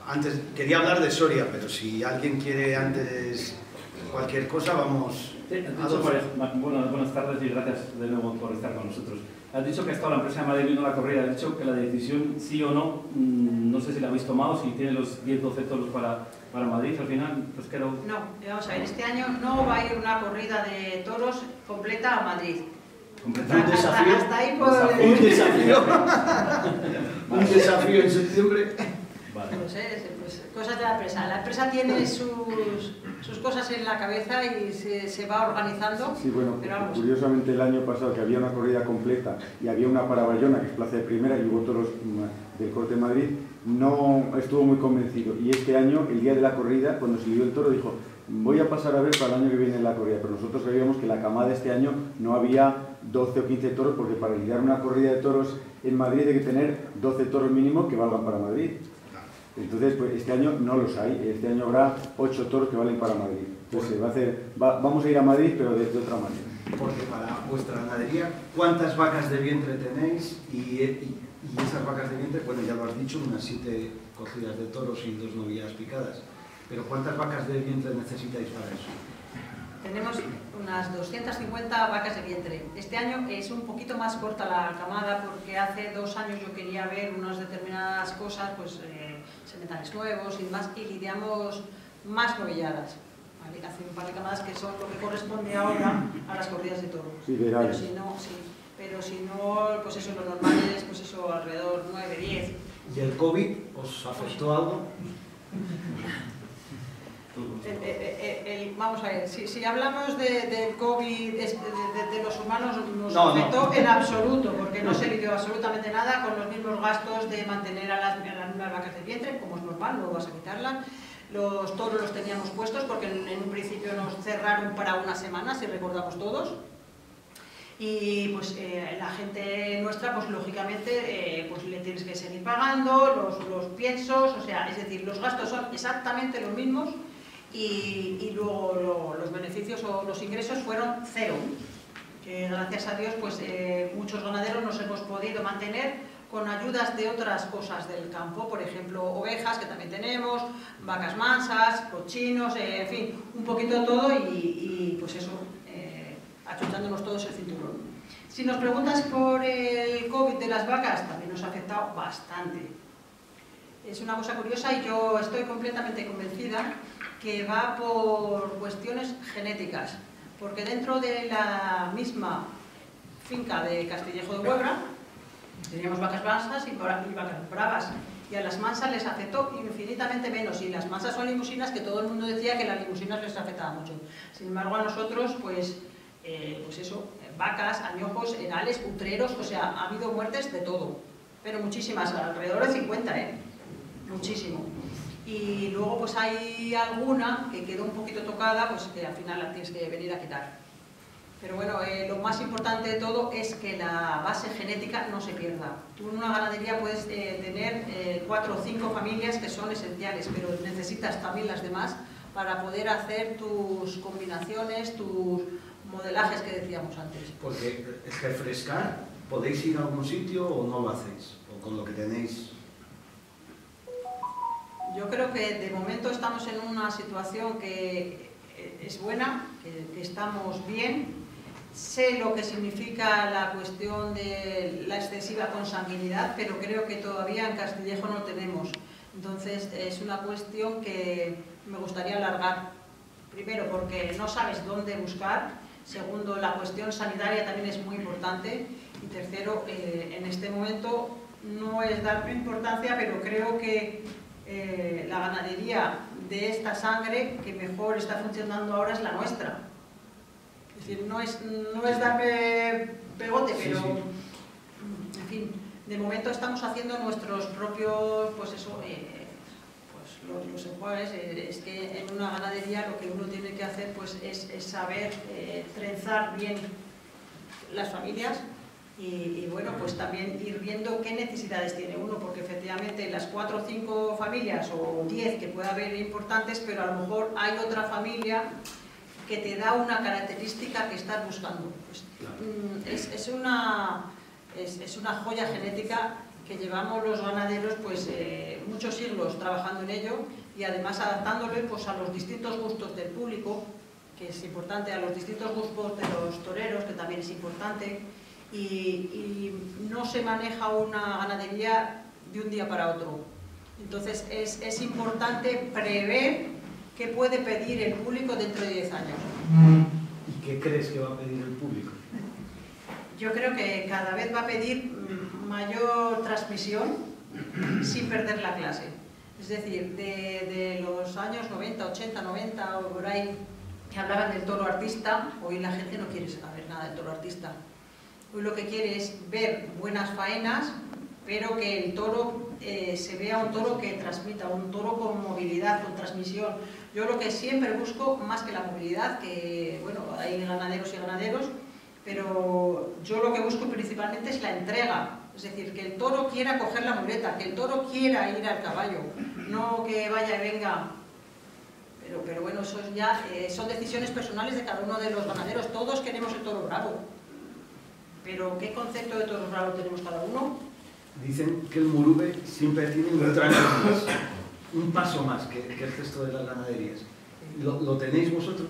antes, quería hablar de Soria, pero si alguien quiere antes cualquier cosa, vamos. Sí, buenas tardes y gracias de nuevo por estar con nosotros. Has dicho que ha estado la empresa de Madrid viendo la corrida, has dicho que la decisión sí o no, no sé si la habéis tomado, si tiene los 10-12 toros para Madrid al final, pues creo... No, vamos a ver, este año no va a ir una corrida de toros completa a Madrid. Un desafío, hasta ahí un desafío en septiembre. Vale. No sé, pues, cosas de la empresa. La empresa tiene sus cosas en la cabeza y se va organizando. Sí, bueno, pero vamos. Curiosamente el año pasado que había una corrida completa y había una para Bayona, que es plaza de primera, y hubo toros del corte de Madrid, no estuvo muy convencido. Y este año, el día de la corrida, cuando se le dio el toro, dijo: voy a pasar a ver para el año que viene la corrida. Pero nosotros sabíamos que la camada este año no había 12 o 15 toros, porque para lidiar una corrida de toros en Madrid hay que tener 12 toros mínimo que valgan para Madrid. Entonces, pues este año no los hay. Este año habrá 8 toros que valen para Madrid. Entonces, vamos a ir a Madrid, pero de otra manera. Porque para vuestra ganadería, ¿cuántas vacas de vientre tenéis? Y esas vacas de vientre, bueno, ya lo has dicho, unas 7 cogidas de toros y 2 novilladas picadas. Pero ¿cuántas vacas de vientre necesitáis para eso? Tenemos unas 250 vacas de vientre. Este año es un poquito más corta la camada porque hace 2 años yo quería ver unas determinadas cosas, pues sementales nuevos y demás, y lidiamos más novilladas. ¿Vale? Hace un par de camadas que son lo que corresponde ahora a las corridas de toros. Sí, pero si no, sí. Pero si no, pues eso, lo normal es pues eso, alrededor 9, 10. ¿Y el COVID os afectó algo? Vamos a ver, si hablamos del COVID, de los humanos, nos afectó en absoluto, porque no se lidió absolutamente nada con los mismos gastos de mantener a las mismas vacas de vientre, como es normal, no vas a quitarlas. Los toros los teníamos puestos porque en un principio nos cerraron para una semana, si recordamos todos. Y pues la gente nuestra, pues lógicamente, pues le tienes que seguir pagando los piensos, o sea, es decir, los gastos son exactamente los mismos y luego los beneficios o los ingresos fueron cero. Que gracias a Dios, pues muchos ganaderos nos hemos podido mantener con ayudas de otras cosas del campo, por ejemplo, ovejas, que también tenemos, vacas mansas, cochinos, en fin, un poquito de todo y pues eso, achuchándonos todos el cinturón. Si nos preguntas por el COVID de las vacas, también nos ha afectado bastante. Es una cosa curiosa y yo estoy completamente convencida que va por cuestiones genéticas, porque dentro de la misma finca de Castillejo de Huebra teníamos vacas mansas y vacas bravas, y a las mansas les afectó infinitamente menos, y las mansas son limusinas, que todo el mundo decía que las limusinas les afectaba mucho. Sin embargo, a nosotros, pues eso, vacas, añojos, herales, utreros, o sea, ha habido muertes de todo, pero muchísimas, alrededor de 50, muchísimo. Y luego pues hay alguna que quedó un poquito tocada, pues que al final la tienes que venir a quitar. Pero bueno, lo más importante de todo es que la base genética no se pierda. Tú en una ganadería puedes tener 4 o 5 familias que son esenciales, pero necesitas también las demás para poder hacer tus combinaciones, tus modelajes que decíamos antes. Porque refrescar, ¿podéis ir a algún sitio o no lo hacéis? ¿O con lo que tenéis? Yo creo que de momento estamos en una situación que es buena, que estamos bien. Sé lo que significa la cuestión de la excesiva consanguinidad, pero creo que todavía en Castillejo no tenemos. Entonces es una cuestión que me gustaría alargar. Primero, porque no sabes dónde buscar. Segundo, la cuestión sanitaria también es muy importante. Y tercero, en este momento no es darle importancia, pero creo que la ganadería de esta sangre que mejor está funcionando ahora es la nuestra. Es decir, no es darme pegote, pero en fin, de momento estamos haciendo nuestros propios, pues eso, pues los enjuagues, es que en una ganadería lo que uno tiene que hacer pues, es saber trenzar bien las familias y bueno, pues también ir viendo qué necesidades tiene uno, porque efectivamente las 4 o 5 familias o 10 que pueda haber importantes, pero a lo mejor hay otra familia que te da una característica que estás buscando. Pues, es una joya genética que llevamos los ganaderos pues, muchos siglos trabajando en ello y además adaptándolo pues, a los distintos gustos del público, que es importante, a los distintos gustos de los toreros, que también es importante, y no se maneja una ganadería de un día para otro. Entonces es importante prever qué puede pedir el público dentro de 10 años. ¿Y qué crees que va a pedir el público? Yo creo que cada vez va a pedir mayor transmisión sin perder la clase. Es decir, de los años 90, 80, 90 o por ahí que hablaban del toro artista, hoy la gente no quiere saber nada del toro artista. Hoy lo que quiere es ver buenas faenas, pero que el toro se vea un toro que transmita, un toro con movilidad, con transmisión. Yo lo que siempre busco, más que la movilidad, que bueno, hay ganaderos y ganaderos, pero yo lo que busco principalmente es la entrega. Es decir, que el toro quiera coger la muleta, que el toro quiera ir al caballo, no que vaya y venga. Pero bueno, eso ya son decisiones personales de cada uno de los ganaderos. Todos queremos el toro bravo. Pero ¿qué concepto de toro bravo tenemos cada uno? Dicen que el Murube siempre tiene un paso más que el resto de las ganaderías. ¿Lo tenéis vosotros?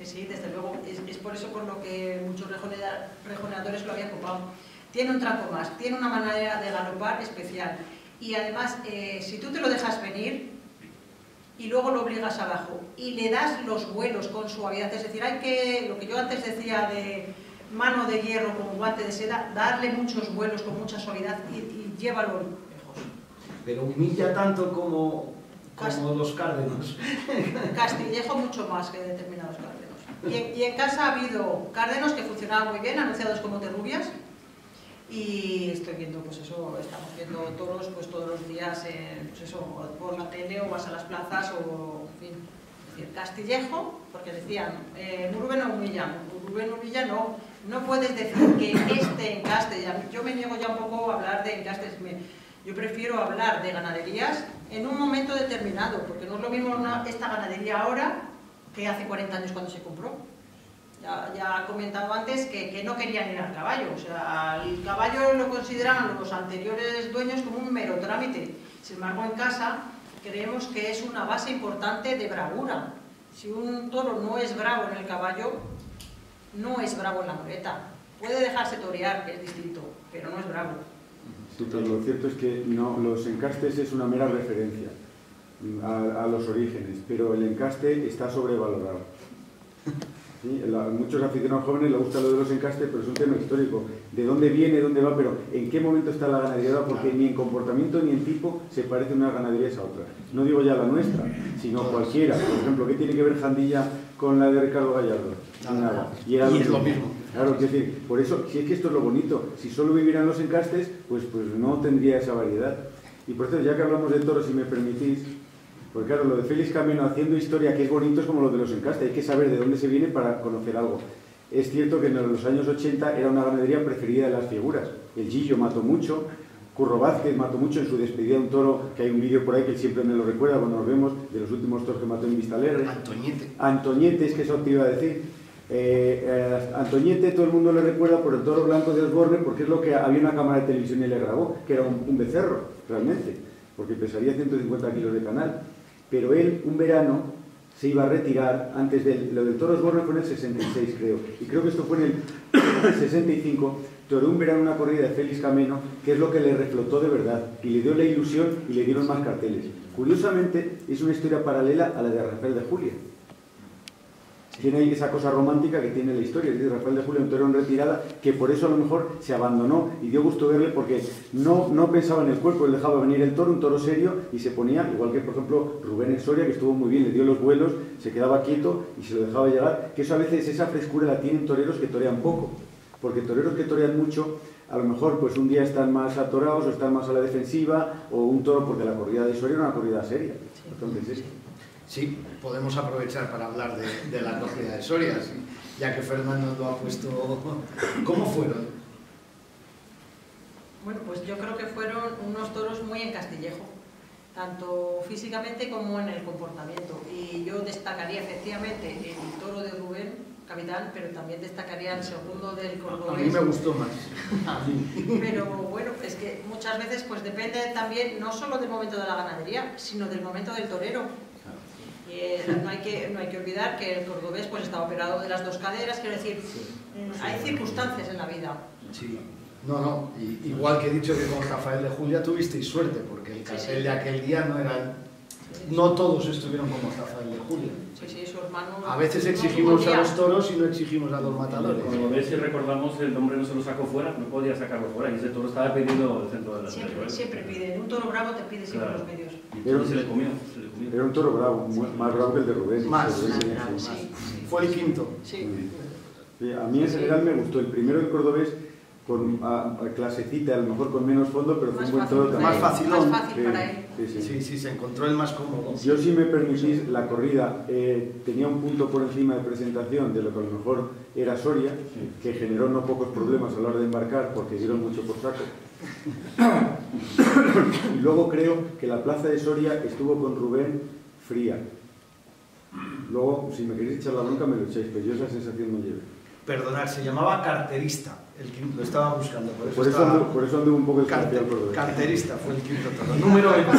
Sí, desde luego. Es por eso por lo que muchos rejoneadores lo habían copado. Tiene un tranco más, tiene una manera de galopar especial. Y además, si tú te lo dejas venir y luego lo obligas abajo y le das los vuelos con suavidad, es decir, hay que, lo que yo antes decía de mano de hierro con guante de seda, darle muchos vuelos con mucha suavidad y llévalo lejos. Pero humilla tanto como los cárdenos. Castillejo mucho más que determinados cárdenos. Y en casa ha habido cárdenos que funcionaban muy bien, anunciados como terrubias, y estoy viendo, pues eso, estamos viendo toros pues todos los días, pues eso, por la tele o vas a las plazas o, en fin. Es decir, Castillejo, porque decían, Murube no humilla, Murube no humilla, no puedes decir que este encaste, yo me niego ya un poco a hablar de encastes, yo prefiero hablar de ganaderías en un momento determinado, porque no es lo mismo esta ganadería ahora que hace 40 años cuando se compró. Ya he comentado antes que no querían ir al caballo, o sea, el caballo lo consideraban los anteriores dueños como un mero trámite. Sin embargo, en casa creemos que es una base importante de bravura. Si un toro no es bravo en el caballo, no es bravo en la muleta. Puede dejarse torear, que es distinto, pero no es bravo. Sí, pero lo cierto es que no, los encastes es una mera referencia a los orígenes, pero el encaste está sobrevalorado. ¿Sí? Muchos aficionados jóvenes les gusta lo de los encastes, pero es un tema histórico. ¿De dónde viene, dónde va? Pero ¿en qué momento está la ganadería? Porque ni en comportamiento ni en tipo se parece una ganadería a otra. No digo ya la nuestra, sino cualquiera. Por ejemplo, ¿qué tiene que ver Jandilla con la de Ricardo Gallardo? Nada. Y es lo mismo. Claro, es decir, por eso, si es que esto es lo bonito, si solo vivieran los encastes, pues no tendría esa variedad. Y por eso, ya que hablamos de toros, si me permitís, porque claro, lo de Félix Camino haciendo historia, que es bonito, es como lo de los encastes, hay que saber de dónde se viene para conocer algo. Es cierto que en los años 80 era una ganadería preferida de las figuras. El Gillo mató mucho, Curro Vázquez mató mucho en su despedida, un toro, que hay un vídeo por ahí que él siempre me lo recuerda cuando nos vemos, de los últimos toros que mató en Vistalegre. Antoñete, es que eso te iba a decir. Antoñete, todo el mundo le recuerda por el toro blanco de Osborne, porque es lo que había una cámara de televisión y le grabó, que era un becerro, realmente, porque pesaría 150 kilos de canal. Pero él, un verano, se iba a retirar antes lo del toro Osborne fue en el 66, creo, y creo que esto fue en el 65, toreó un verano una corrida de Félix Camino, que es lo que le reflotó de verdad, y le dio la ilusión y le dieron más carteles. Curiosamente, es una historia paralela a la de Rafael de Julia. Tiene ahí esa cosa romántica que tiene la historia, es decir, Rafael de Julia, un torero en retirada, que por eso a lo mejor se abandonó y dio gusto verle porque no pensaba en el cuerpo, él dejaba venir el toro, un toro serio, y se ponía, igual que por ejemplo Rubén en Soria, que estuvo muy bien, le dio los vuelos, se quedaba quieto y se lo dejaba llegar, que eso a veces, esa frescura la tienen toreros que torean poco, porque toreros que torean mucho, a lo mejor pues un día están más atorados o están más a la defensiva, o un toro, porque la corrida de Soria era una corrida seria. Entonces, sí, podemos aprovechar para hablar de la corrida de Soria, ¿sí? Ya que Fernando lo ha puesto. ¿Cómo fueron? Bueno, pues yo creo que fueron unos toros muy en Castillejo, tanto físicamente como en el comportamiento. Y yo destacaría efectivamente el toro de Rubén, capitán, pero también destacaría el segundo del cordobés. A mí me gustó más. Pero bueno, es que muchas veces pues depende también no solo del momento de la ganadería, sino del momento del torero. No hay que olvidar que el cordobés pues está operado de las dos caderas, quiero decir, hay circunstancias en la vida. Sí. No, igual que he dicho que con Rafael de Julia tuvisteis suerte, porque el cartel de aquel día no era... No todos estuvieron como Rafael de Julia. Sí, su hermano... A veces exigimos a los toros y no exigimos a los matadores. Como ves, si recordamos, el hombre no se lo sacó fuera, no podía sacarlo fuera, y ese toro estaba pidiendo el centro de la Siempre, siempre pide. Un toro bravo te pide siempre los medios. Pero se le comió. Era un toro bravo, más bravo que el de Rubén. Más. Sí. Fue el quinto. Sí. A mí en general me gustó. El primero del cordobés, con clasecita, a lo mejor con menos fondo, pero fue un buen toro también. Más facilón. Más fácil para él. Sí, se encontró el más cómodo. Yo, si me permitís, la corrida tenía un punto por encima de presentación de lo que a lo mejor era Soria, que generó no pocos problemas a la hora de embarcar porque dieron mucho por saco. Y luego creo que la plaza de Soria estuvo con Rubén fría. Luego, si me queréis echar la bronca, me lo echáis, pero yo esa sensación no llevo. Perdonad, se llamaba carterista. El quinto, lo estaba buscando. Por eso anduvo un poco el carterista fue el quinto toro. Número 27.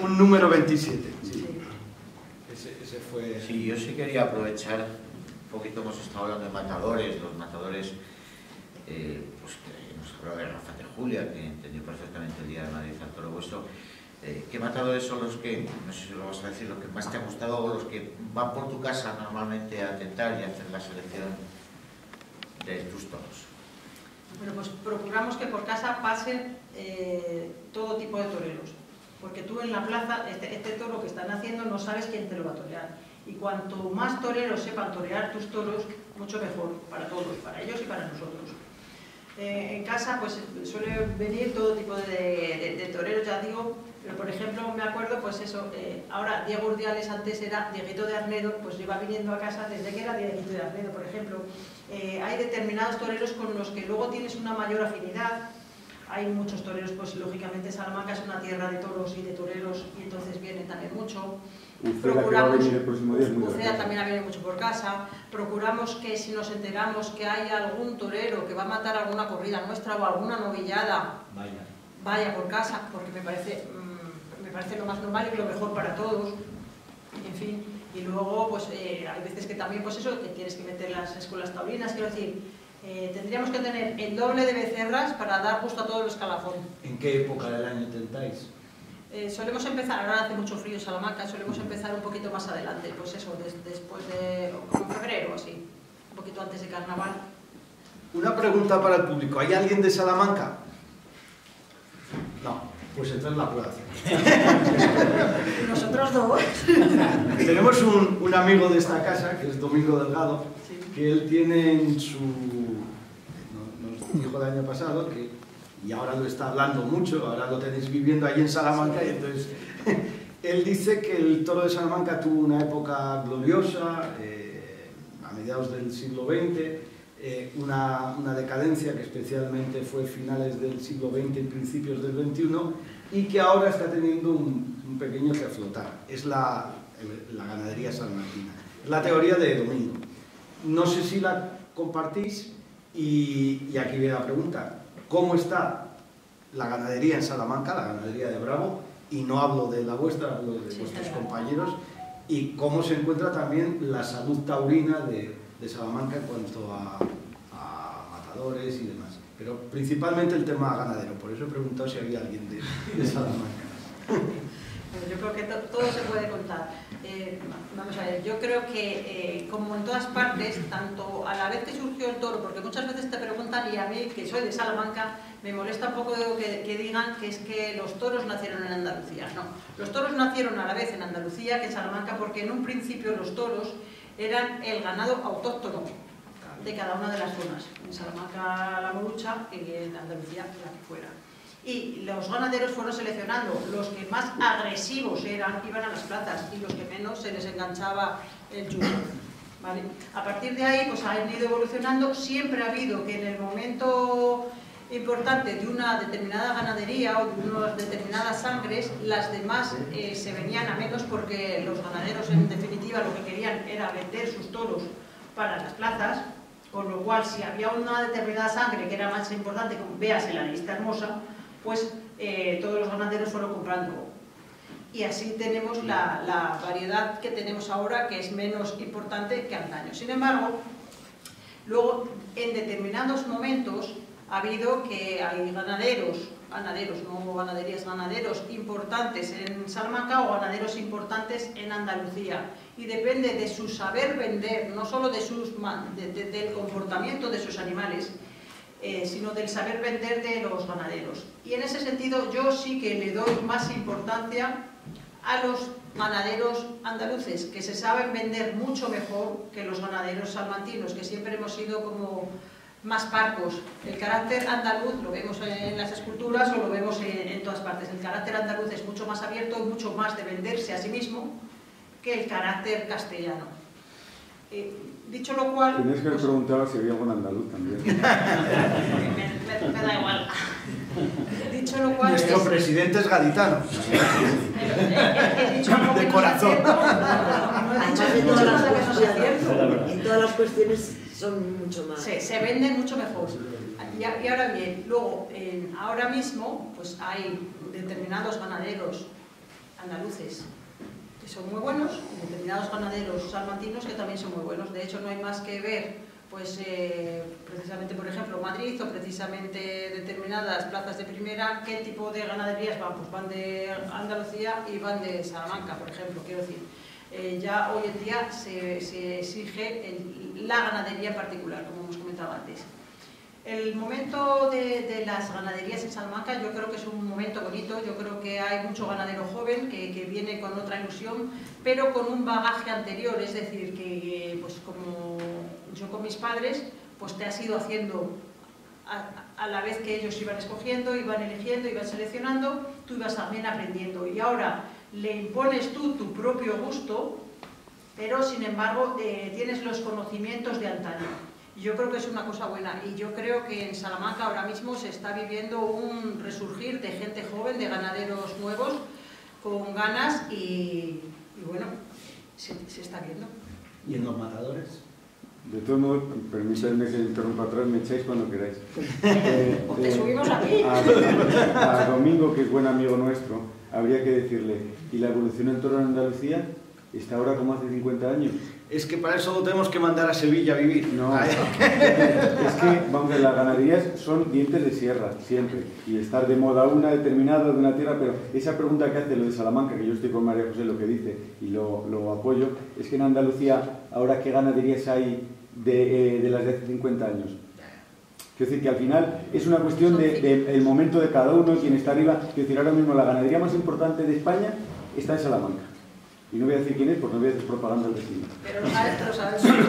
un número 27. Sí. Ese fue... Sí, yo sí quería aprovechar un poquito, hemos estado hablando de matadores, los matadores, pues que hemos hablado de Rafa de Julia, que entendió perfectamente el día de Madrid al toro vuestro. ¿Qué matadores son los que, no sé si lo vas a decir, los que más te han gustado o los que van por tu casa normalmente a tentar y a hacer la selección de tus toros? Bueno, pues procuramos que por casa pasen todo tipo de toreros, porque tú en la plaza, este toro que están haciendo no sabes quién te lo va a torear, y cuanto más toreros sepan torear tus toros, mucho mejor para todos, para ellos y para nosotros. En casa pues suele venir todo tipo de toreros, ya digo, pero por ejemplo me acuerdo pues eso, ahora Diego Urdiales antes era Dieguito de Arnedo, pues lleva viniendo a casa desde que era Dieguito de Arnedo, por ejemplo. Hay determinados toreros con los que luego tienes una mayor afinidad. Hay muchos toreros, pues lógicamente Salamanca es una tierra de toros y de toreros y entonces vienen también mucho. Procuramos, Uceda también ha venido mucho por casa. Procuramos que si nos enteramos que hay algún torero que va a matar alguna corrida nuestra o alguna novillada, vaya por casa, porque me parece lo más normal y lo mejor para todos. En fin, y luego pues hay veces que también pues eso, que tienes que meter las escuelas taurinas, quiero decir, tendríamos que tener el doble de becerras para dar gusto a todo el escalafón. ¿En qué época del año tentáis? Solemos empezar, ahora hace mucho frío en Salamanca, solemos empezar un poquito más adelante, pues eso, después de, como en febrero, así, un poquito antes de carnaval. Una pregunta para el público, ¿hay alguien de Salamanca? No, pues entonces la puedo hacer. Nosotros dos. Tenemos un amigo de esta casa, que es Domingo Delgado, sí, que él tiene en su... nos dijo el año pasado que... y ahora lo está hablando mucho, ahora lo tenéis viviendo ahí en Salamanca, y entonces él dice que el toro de Salamanca tuvo una época gloriosa, a mediados del siglo XX, una decadencia que especialmente fue finales del siglo XX y principios del XXI, y que ahora está teniendo un pequeño reflotar. Es la ganadería salmantina. Es la teoría de Domingo. No sé si la compartís, y aquí viene la pregunta. ¿Cómo está la ganadería en Salamanca, la ganadería de Bravo? Y no hablo de la vuestra, hablo de vuestros compañeros. Y cómo se encuentra también la salud taurina de Salamanca en cuanto a matadores y demás. Pero principalmente el tema ganadero. Por eso he preguntado si había alguien de Salamanca. Yo creo que todo se puede contar. Vamos a ver, yo creo que como en todas partes, tanto a la vez que surgió el toro, porque muchas veces te preguntan, y a mí que soy de Salamanca, me molesta un poco que digan que es que los toros nacieron en Andalucía. No, los toros nacieron a la vez en Andalucía que en Salamanca, porque en un principio los toros eran el ganado autóctono. de cada una de las zonas. En Salamanca la Morucha y en Andalucía la que fuera. Y los ganaderos fueron seleccionando los que más agresivos iban a las plazas y los que menos se les enganchaba el yugo, ¿vale? A partir de ahí pues han ido evolucionando. Siempre ha habido que en el momento importante de una determinada ganadería o de unas determinadas sangres, las demás se venían a menos porque los ganaderos en definitiva lo que querían era vender sus toros para las plazas, con lo cual si había una determinada sangre que era más importante, como véase la lista hermosa, pues todos los ganaderos fueron comprando. Y así tenemos la variedad que tenemos ahora, que es menos importante que antaño. Sin embargo, luego en determinados momentos ha habido que hay ganaderos, no ganaderías, ganaderos importantes en Salamanca o ganaderos importantes en Andalucía. Y depende de su saber vender, no solo de del comportamiento de sus animales, sino del saber vender de los ganaderos. Y en ese sentido yo sí que le doy más importancia a los ganaderos andaluces, que se saben vender mucho mejor que los ganaderos salmantinos, que siempre hemos sido como más parcos. El carácter andaluz lo vemos en las esculturas o lo vemos en todas partes. El carácter andaluz es mucho más abierto y mucho más de venderse a sí mismo que el carácter castellano. Dicho lo cual... Tienes que haber preguntado si había algún andaluz también. me da igual. Dicho lo cual... Nuestro presidente es gaditano. De corazón. En todas las cuestiones son mucho más... Se venden mucho mejor. Y ahora bien, luego, ahora mismo, pues hay determinados ganaderos andaluces que son muy buenos, y determinados ganaderos salmantinos que también son muy buenos. De hecho, no hay más que ver, pues, precisamente, por ejemplo, Madrid o precisamente determinadas plazas de primera, qué tipo de ganaderías van. Pues van de Andalucía y van de Salamanca, por ejemplo, quiero decir. Ya hoy en día se exige la ganadería particular, como hemos comentado antes. El momento de las ganaderías en Salamanca yo creo que es un momento bonito. Yo creo que hay mucho ganadero joven que viene con otra ilusión, pero con un bagaje anterior, es decir, que pues como yo con mis padres, pues te has ido haciendo a la vez que ellos iban escogiendo, iban eligiendo, iban seleccionando, tú ibas también aprendiendo. Y ahora le impones tú tu propio gusto, pero sin embargo tienes los conocimientos de antaño. Yo creo que es una cosa buena y yo creo que en Salamanca ahora mismo se está viviendo un resurgir de gente joven, de ganaderos nuevos, con ganas y bueno, se está viendo. ¿Y en los matadores? De todos modos, permítanme que interrumpa atrás, me echáis cuando queráis. Te subimos aquí. A Domingo, que es buen amigo nuestro, habría que decirle, ¿y la evolución en toro en Andalucía está ahora como hace 50 años? Es que para eso lo tenemos que mandar a Sevilla a vivir. No, es que, vamos, las ganaderías son dientes de sierra, siempre. Y estar de moda una determinada de una tierra, pero esa pregunta que hace lo de Salamanca, que yo estoy con María José, lo que dice, y lo apoyo, es que en Andalucía, ahora, ¿qué ganaderías hay de las de hace 50 años? Quiero decir que al final es una cuestión del momento de cada uno, quien está arriba. Quiero decir, ahora mismo la ganadería más importante de España está en Salamanca. Y no voy a decir quién es, porque no voy a hacer propaganda al vecino. Pero lo sabes. Claro,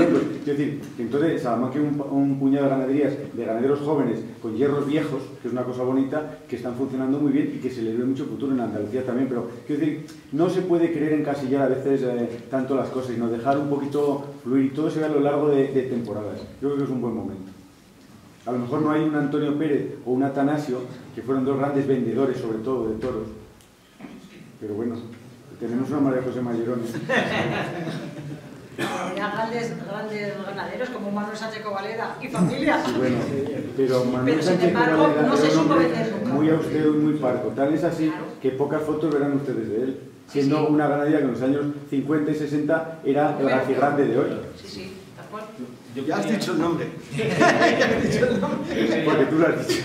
pues, quiero decir, que entonces Salamanca hay un puñado de ganaderías, de ganaderos jóvenes, con hierros viejos, que es una cosa bonita, que están funcionando muy bien y que se les ve mucho futuro en Andalucía también. Pero, quiero decir, no se puede querer encasillar a veces tanto las cosas, sino dejar un poquito fluir, y todo se ve a lo largo de temporadas. Yo creo que es un buen momento. A lo mejor no hay un Antonio Pérez o un Atanasio, que fueron dos grandes vendedores, sobre todo, de toros. Pero bueno, tenemos una María José Mallerón. Grandes ganaderos como Manuel Sánchez Covaleda y familia. Sí, bueno, pero Manuel Sánchez Covaleda no se supo vender es nunca. muy austero y muy parco. Tal es así que pocas fotos verán ustedes de él. Siendo una ganadería que en los años 50 y 60 era el Gacigrande de hoy. Sí, tal cual. Ya has dicho el nombre. Porque tú lo has dicho.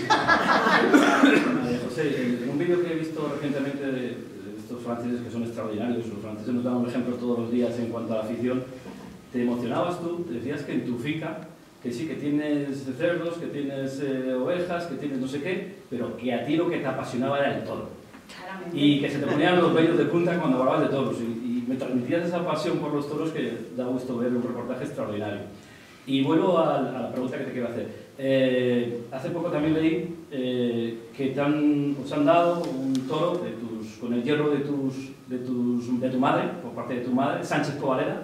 José, en un vídeo que he visto recientemente de estos franceses que son extraordinarios, los franceses nos dan un ejemplo todos los días en cuanto a la afición, te emocionabas tú, te decías que en tu finca, que sí, que tienes cerdos, que tienes ovejas, que tienes no sé qué, pero que a ti lo que te apasionaba era el toro. Claramente. Y que se te ponían los vellos de punta cuando hablabas de toros. Y me transmitías esa pasión por los toros que da gusto ver un reportaje extraordinario. Y vuelvo a la pregunta que te quiero hacer. Hace poco también leí que os han dado un toro con el hierro de tu madre, por parte de tu madre, Sánchez Covaleda,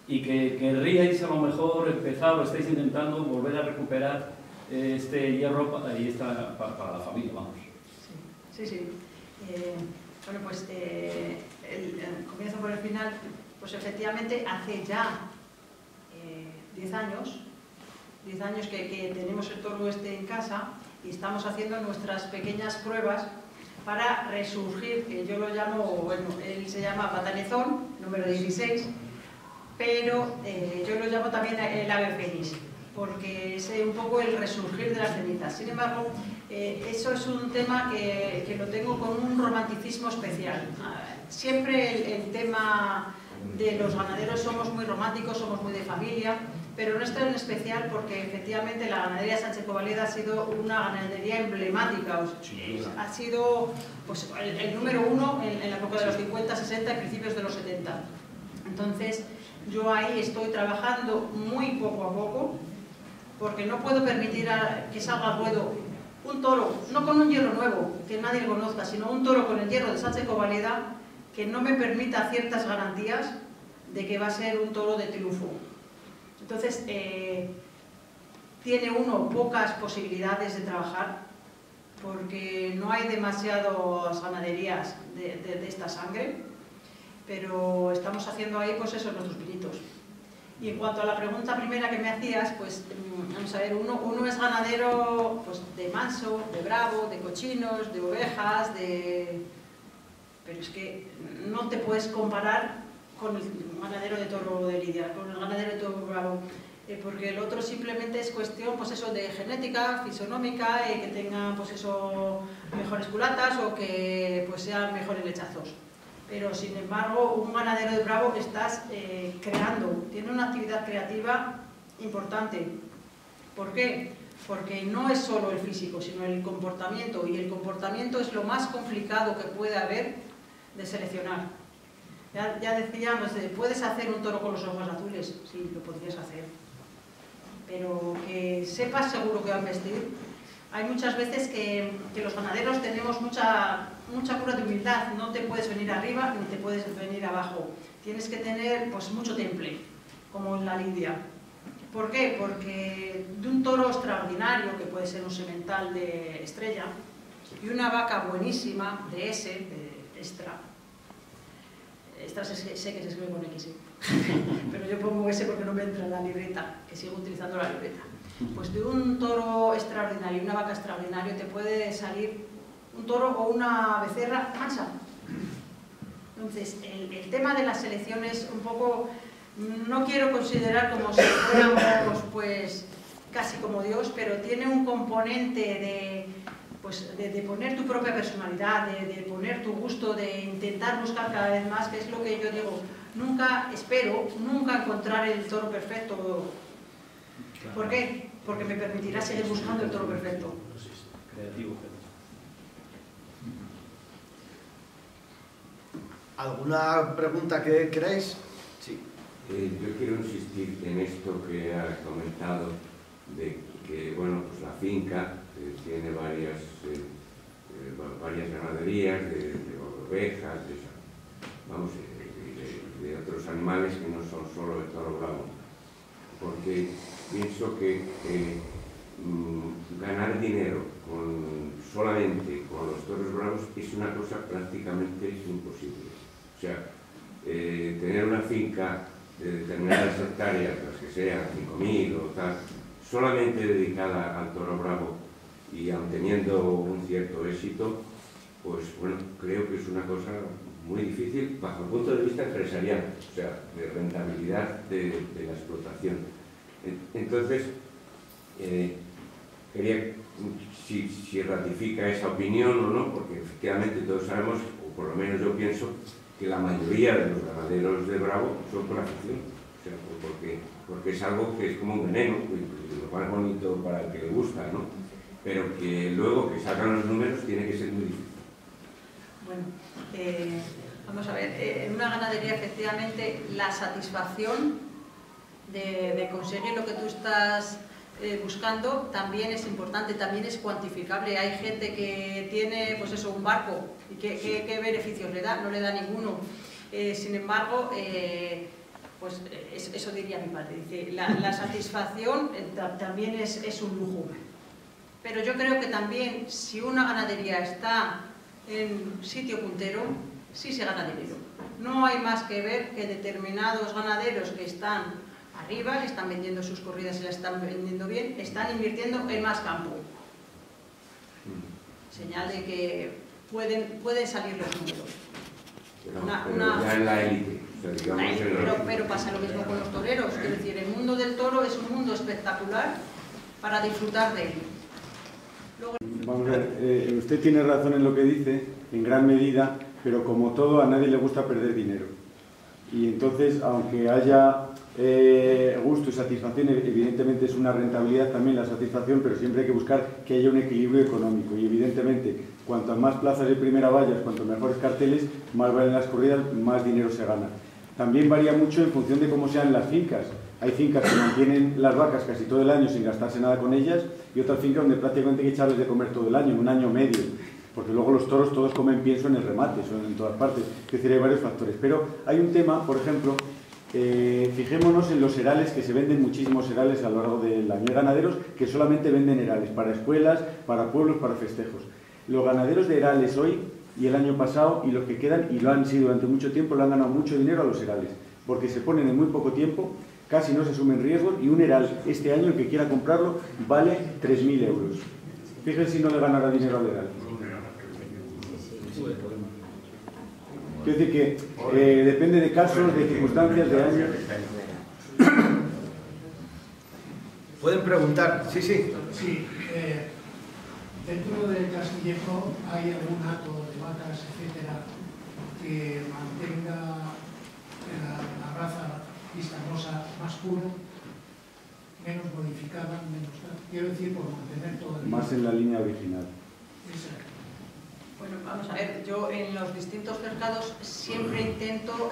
y que querríais a lo mejor empezar o estáis intentando volver a recuperar este hierro para la familia, vamos. Sí. Bueno, pues comienzo por el final. Pues efectivamente hace ya 10 años que tenemos el toro en casa y estamos haciendo nuestras pequeñas pruebas para resurgir, que yo lo llamo, bueno, él se llama Patanezón, número 16, pero yo lo llamo también el ave fénix, porque es un poco el resurgir de las cenizas. Sin embargo, eso es un tema que lo tengo con un romanticismo especial. Siempre el tema de los ganaderos somos muy románticos, somos muy de familia, pero no está en especial porque efectivamente la ganadería Sánchez Covaleda ha sido una ganadería emblemática, ha sido pues, el número 1 en la época de los 50, 60 y principios de los 70. Entonces yo ahí estoy trabajando muy poco a poco porque no puedo permitir que salga al ruedo un toro, no con un hierro nuevo, que nadie lo conozca, sino un toro con el hierro de Sánchez Covaleda que no me permita ciertas garantías de que va a ser un toro de triunfo. Entonces, tiene uno pocas posibilidades de trabajar porque no hay demasiadas ganaderías de esta sangre, pero estamos haciendo ahí pues eso, nuestros pinitos. Y en cuanto a la pregunta primera que me hacías, pues vamos a ver, uno es ganadero pues, de manso, de bravo, de cochinos, de ovejas, pero es que no te puedes comparar con el ganadero de toro de lidia, con el ganadero de toro bravo, porque el otro simplemente es cuestión pues eso, de genética, fisonómica, que tenga pues eso, mejores culatas o que pues, sean mejores lechazos. Pero sin embargo, un ganadero de bravo estás creando, tiene una actividad creativa importante. ¿Por qué? Porque no es solo el físico, sino el comportamiento, y el comportamiento es lo más complicado que puede haber de seleccionar. Ya decíamos, ¿puedes hacer un toro con los ojos azules? Sí, lo podrías hacer. Pero que sepas seguro que va a vestir. Hay muchas veces que los ganaderos tenemos mucha cura de humildad. No te puedes venir arriba ni te puedes venir abajo. Tienes que tener pues, mucho temple, como en la lidia. ¿Por qué? Porque de un toro extraordinario, que puede ser un semental de estrella, y una vaca buenísima de S, de extra. Extra sé que se escribe con X, pero yo pongo S porque no me entra en la libreta, que sigo utilizando la libreta. Pues de un toro extraordinario y una vaca extraordinaria te puede salir un toro o una becerra mansa. Entonces, el tema de las selecciones un poco, no quiero considerar como si fuéramos pues casi como Dios, pero tiene un componente de poner tu propia personalidad, de poner tu gusto, de intentar buscar cada vez más, que es lo que yo digo. Espero nunca encontrar el toro perfecto. ¿Por qué? Porque me permitirá seguir buscando el toro perfecto. Creativo. ¿Alguna pregunta que queráis? Sí. Yo quiero insistir en esto que has comentado, de que bueno, pues la finca tiene varias ganaderías de ovejas, de otros animales que no son solo el toro bravo. Porque pienso que ganar dinero solamente con los toros bravos es una cosa prácticamente imposible. O sea, tener una finca de determinadas hectáreas, las que sean 5.000 o tal, solamente dedicada al toro bravo y aun teniendo un cierto éxito, pues bueno, creo que es una cosa muy difícil bajo el punto de vista empresarial, o sea, de rentabilidad de la explotación. Entonces, quería si ratifica esa opinión o no, porque efectivamente todos sabemos, o por lo menos yo pienso, que la mayoría de los ganaderos de bravo son por afición, o sea, porque es algo que es como un veneno, lo más bonito para el que le gusta, ¿no? Pero que luego que salgan los números tiene que ser muy difícil. Bueno, vamos a ver, en una ganadería efectivamente la satisfacción de conseguir lo que tú estás buscando también es importante, también es cuantificable. Hay gente que tiene, pues eso, un barco y ¿qué beneficios le da? No le da ninguno. Sin embargo, pues eso diría mi padre, dice, la satisfacción también es un lujo. Pero yo creo que también si una ganadería está en sitio puntero, sí se gana dinero. No hay más que ver que determinados ganaderos que están arriba, que están vendiendo sus corridas y las están vendiendo bien, están invirtiendo en más campo. Señal de que pueden salir los números. Pero ya en la élite. O sea, pero pasa lo mismo con los toreros. Es decir, el mundo del toro es un mundo espectacular para disfrutar de él. Vamos a ver, usted tiene razón en lo que dice, en gran medida, pero como todo, a nadie le gusta perder dinero. Y entonces, aunque haya gusto y satisfacción, evidentemente es una rentabilidad también la satisfacción, pero siempre hay que buscar que haya un equilibrio económico. Y evidentemente, cuanto más plazas de primera vallas, cuanto mejores carteles, más valen las corridas, más dinero se gana. También varía mucho en función de cómo sean las fincas. Hay fincas que mantienen las vacas casi todo el año sin gastarse nada con ellas, y otras fincas donde prácticamente hay que echarles de comer todo el año, en un año medio, porque luego los toros todos comen pienso en el remate, son en todas partes. Es decir, hay varios factores. Pero hay un tema, por ejemplo, fijémonos en los herales, que se venden muchísimos herales a lo largo del año. Hay ganaderos que solamente venden herales para escuelas, para pueblos, para festejos. Los ganaderos de herales hoy y el año pasado, y los que quedan, y lo han sido durante mucho tiempo, le han ganado mucho dinero a los herales, porque se ponen en muy poco tiempo, casi no se asumen riesgos, y un heral este año, el que quiera comprarlo, vale 3.000 euros. Fíjense si no le ganará dinero al heral. Quiero decir que depende de casos, de circunstancias, de años. ¿Pueden preguntar? Sí, sí. Sí, dentro del Castillejo hay algún hato de vacas, etcétera, que mantenga la raza vistarrosa más pura, menos modificada, menos tal. Quiero decir, por mantener todo el... Más en la línea original. Exacto. Bueno, vamos a ver, yo en los distintos cercados siempre intento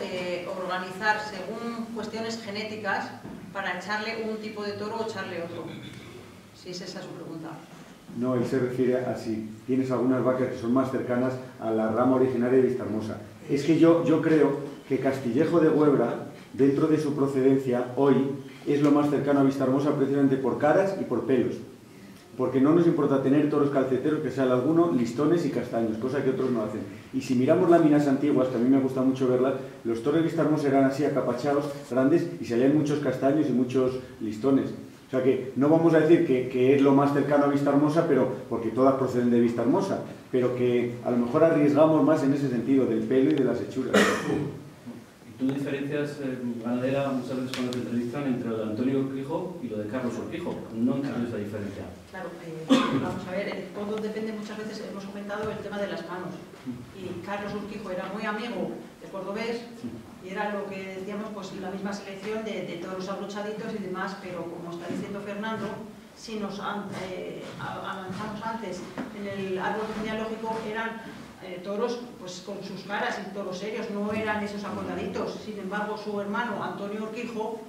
organizar según cuestiones genéticas para echarle un tipo de toro o echarle otro. Si es esa su pregunta. No, él se refiere a si tienes algunas vacas que son más cercanas a la rama originaria de Vistahermosa. Es que yo creo que Castillejo de Huebra, dentro de su procedencia, hoy es lo más cercano a Vistahermosa precisamente por caras y por pelos. Porque no nos importa tener toros calceteros, que sean algunos listones y castaños, cosa que otros no hacen. Y si miramos láminas antiguas, que a mí me gusta mucho verlas, los toros de Vistahermosa eran así acapachados, grandes, y salían muchos castaños y muchos listones. O sea que no vamos a decir que es lo más cercano a Vistahermosa, pero porque todas proceden de Vistahermosa, pero que a lo mejor arriesgamos más en ese sentido, del pelo y de las hechuras. ¿Tú diferencias, ganadera, muchas veces cuando te entrevistan, entre lo de Antonio Urquijo y lo de Carlos Urquijo? No entiendo esa diferencia. Claro, vamos a ver, todo depende, muchas veces hemos comentado el tema de las manos. Y Carlos Urquijo era muy amigo de cordobés y era lo que decíamos, pues la misma selección de toros abrochaditos y demás, pero como está diciendo Fernando, si nos avanzamos antes en el árbol genealógico, eran toros pues con sus caras y toros serios, no eran esos acordaditos. Sin embargo, su hermano Antonio Urquijo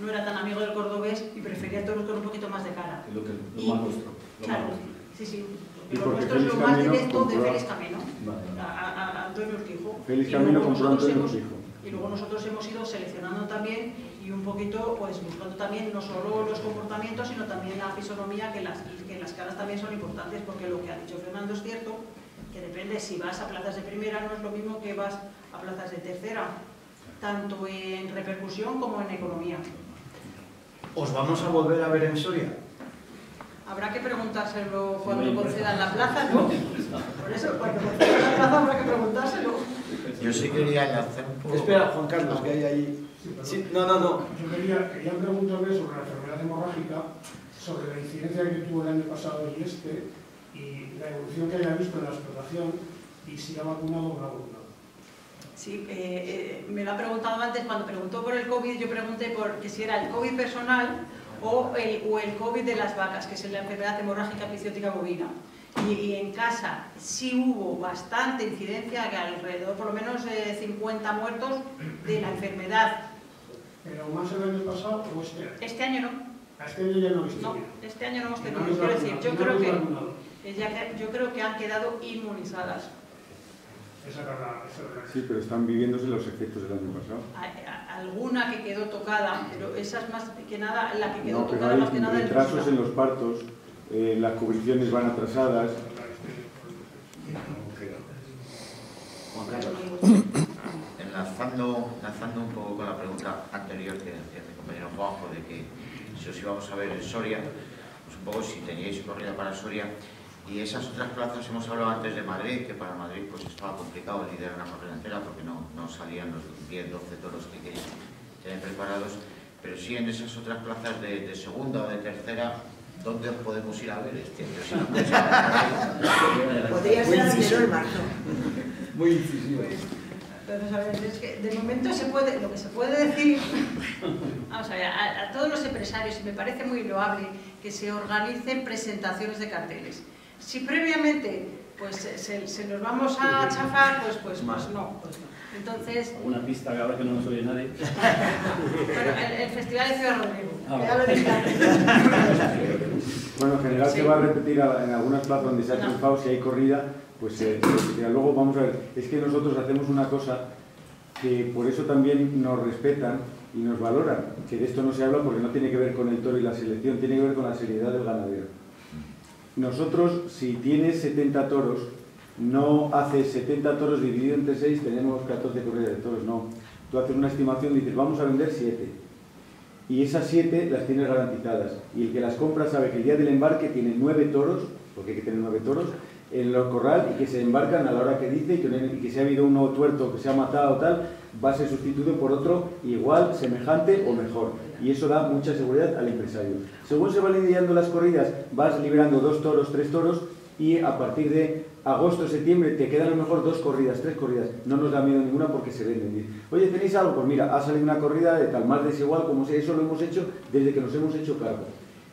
no era tan amigo del cordobés y prefería toros con un poquito más de cara. Lo más nuestro. Claro, sí. Lo nuestro es lo más directo de Félix Camino, a Antonio Urquijo. Félix Camino compró Antonio Urquijo. Y luego nosotros hemos ido seleccionando también y un poquito pues buscando también no solo los comportamientos, sino también la fisonomía, que las caras también son importantes, porque lo que ha dicho Fernando es cierto, que depende, si vas a plazas de primera no es lo mismo que vas a plazas de tercera, tanto en repercusión como en economía. ¿Os vamos a volver a ver en Soria? Habrá que preguntárselo cuando concedan la plaza, ¿no? Por eso, cuando concedan la plaza habrá que preguntárselo. Yo sí quería hacer un poco... Espera, Juan Carlos, que hay ahí... Sí, no. Yo quería preguntarle sobre la enfermedad hemorrágica, sobre la incidencia que tuvo el año pasado y la evolución que haya visto en la explotación, y si ha vacunado o no ha vacunado. Sí, me lo ha preguntado antes, cuando preguntó por el COVID, yo pregunté por que si era el COVID personal o el COVID de las vacas, que es la enfermedad hemorrágica epizootica bovina. Y en casa sí hubo bastante incidencia, que alrededor por lo menos 50 muertos de la enfermedad. ¿Pero más el año pasado o este año? Este año no. Este año ya no habéis No, tenido. este año no hemos No tenido. habéis Quiero decir, vacunado. yo creo que han quedado inmunizadas. Esa es la Sí, pero están viviéndose los efectos del año pasado. Alguna que quedó tocada, pero esa es más que nada, la que quedó No, pero tocada más que nada hay retrasos en los partos, las cubriciones van atrasadas. Juan Carlos, enlazando un poco con la pregunta anterior que hacía mi compañero Juanjo, de que si os íbamos a ver en Soria, pues un poco si teníais corrida para Soria, y esas otras plazas, hemos hablado antes de Madrid, que para Madrid pues estaba complicado liderar una corrida entera porque no salían los 10, 12 toros que queréis tener preparados, pero sí en esas otras plazas de segunda o de tercera, ¿dónde os podemos ir a ver este año? Si no podría ser antes o en marzo. Muy incisivo. Entonces, a ver, es que de momento lo que se puede decir, vamos a ver, a todos los empresarios, y me parece muy loable que se organicen presentaciones de carteles. Si previamente pues se nos vamos a chafar, pues no. Entonces... Una pista que ahora que no nos oye nadie. Bueno, el Festival de Ciudad Rodrigo, ya lo dije antes. Bueno, en general se va a repetir en algunas plazas donde se ha triunfado, si hay corrida, pues se repetirá. Luego vamos a ver, es que nosotros hacemos una cosa que por eso también nos respetan y nos valoran, que de esto no se habla porque no tiene que ver con el toro y la selección, tiene que ver con la seriedad del ganadero. Nosotros, si tienes 70 toros, no haces 70 toros dividido entre 6, tenemos 14 corridas de toros, no. Tú haces una estimación y dices, vamos a vender 7. Y esas 7 las tienes garantizadas. Y el que las compra sabe que el día del embarque tiene 9 toros, porque hay que tener 9 toros, en el corral y que se embarcan a la hora que dice y que si ha habido uno tuerto que se ha matado o tal, va a ser sustituido por otro igual, semejante o mejor. Y eso da mucha seguridad al empresario. Según se van lidiando las corridas, vas liberando 2 toros, 3 toros y a partir de agosto, septiembre te quedan a lo mejor 2 corridas, 3 corridas. No nos da miedo ninguna porque se venden. Oye, ¿tenéis algo? Pues mira, ha salido una corrida de tal, más desigual, como sea, eso lo hemos hecho desde que nos hemos hecho cargo.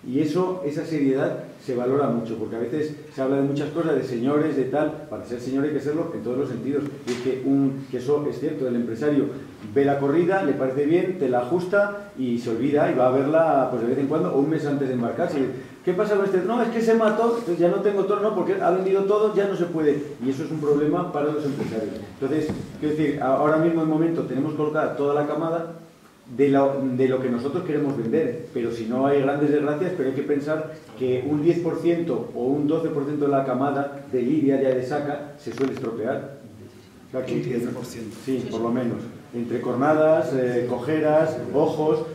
Y esa seriedad se valora mucho, porque a veces se habla de muchas cosas, de señores, de tal. Para ser señor hay que serlo en todos los sentidos. Y es que eso es cierto, el empresario ve la corrida, le parece bien, te la ajusta y se olvida y va a verla pues de vez en cuando o un mes antes de embarcarse. ¿Qué pasa con este? No, es que se mató, entonces ya no tengo toro, no, porque ha vendido todo, ya no se puede. Y eso es un problema para los empresarios. Entonces, quiero decir, ahora mismo en el momento tenemos colocada toda la camada de lo que nosotros queremos vender, pero si no hay grandes desgracias, pero hay que pensar que un 10% o un 12% de la camada de lidia ya de saca se suele estropear. Un 10%. Sí, por lo menos. Entre cornadas, cojeras, ojos.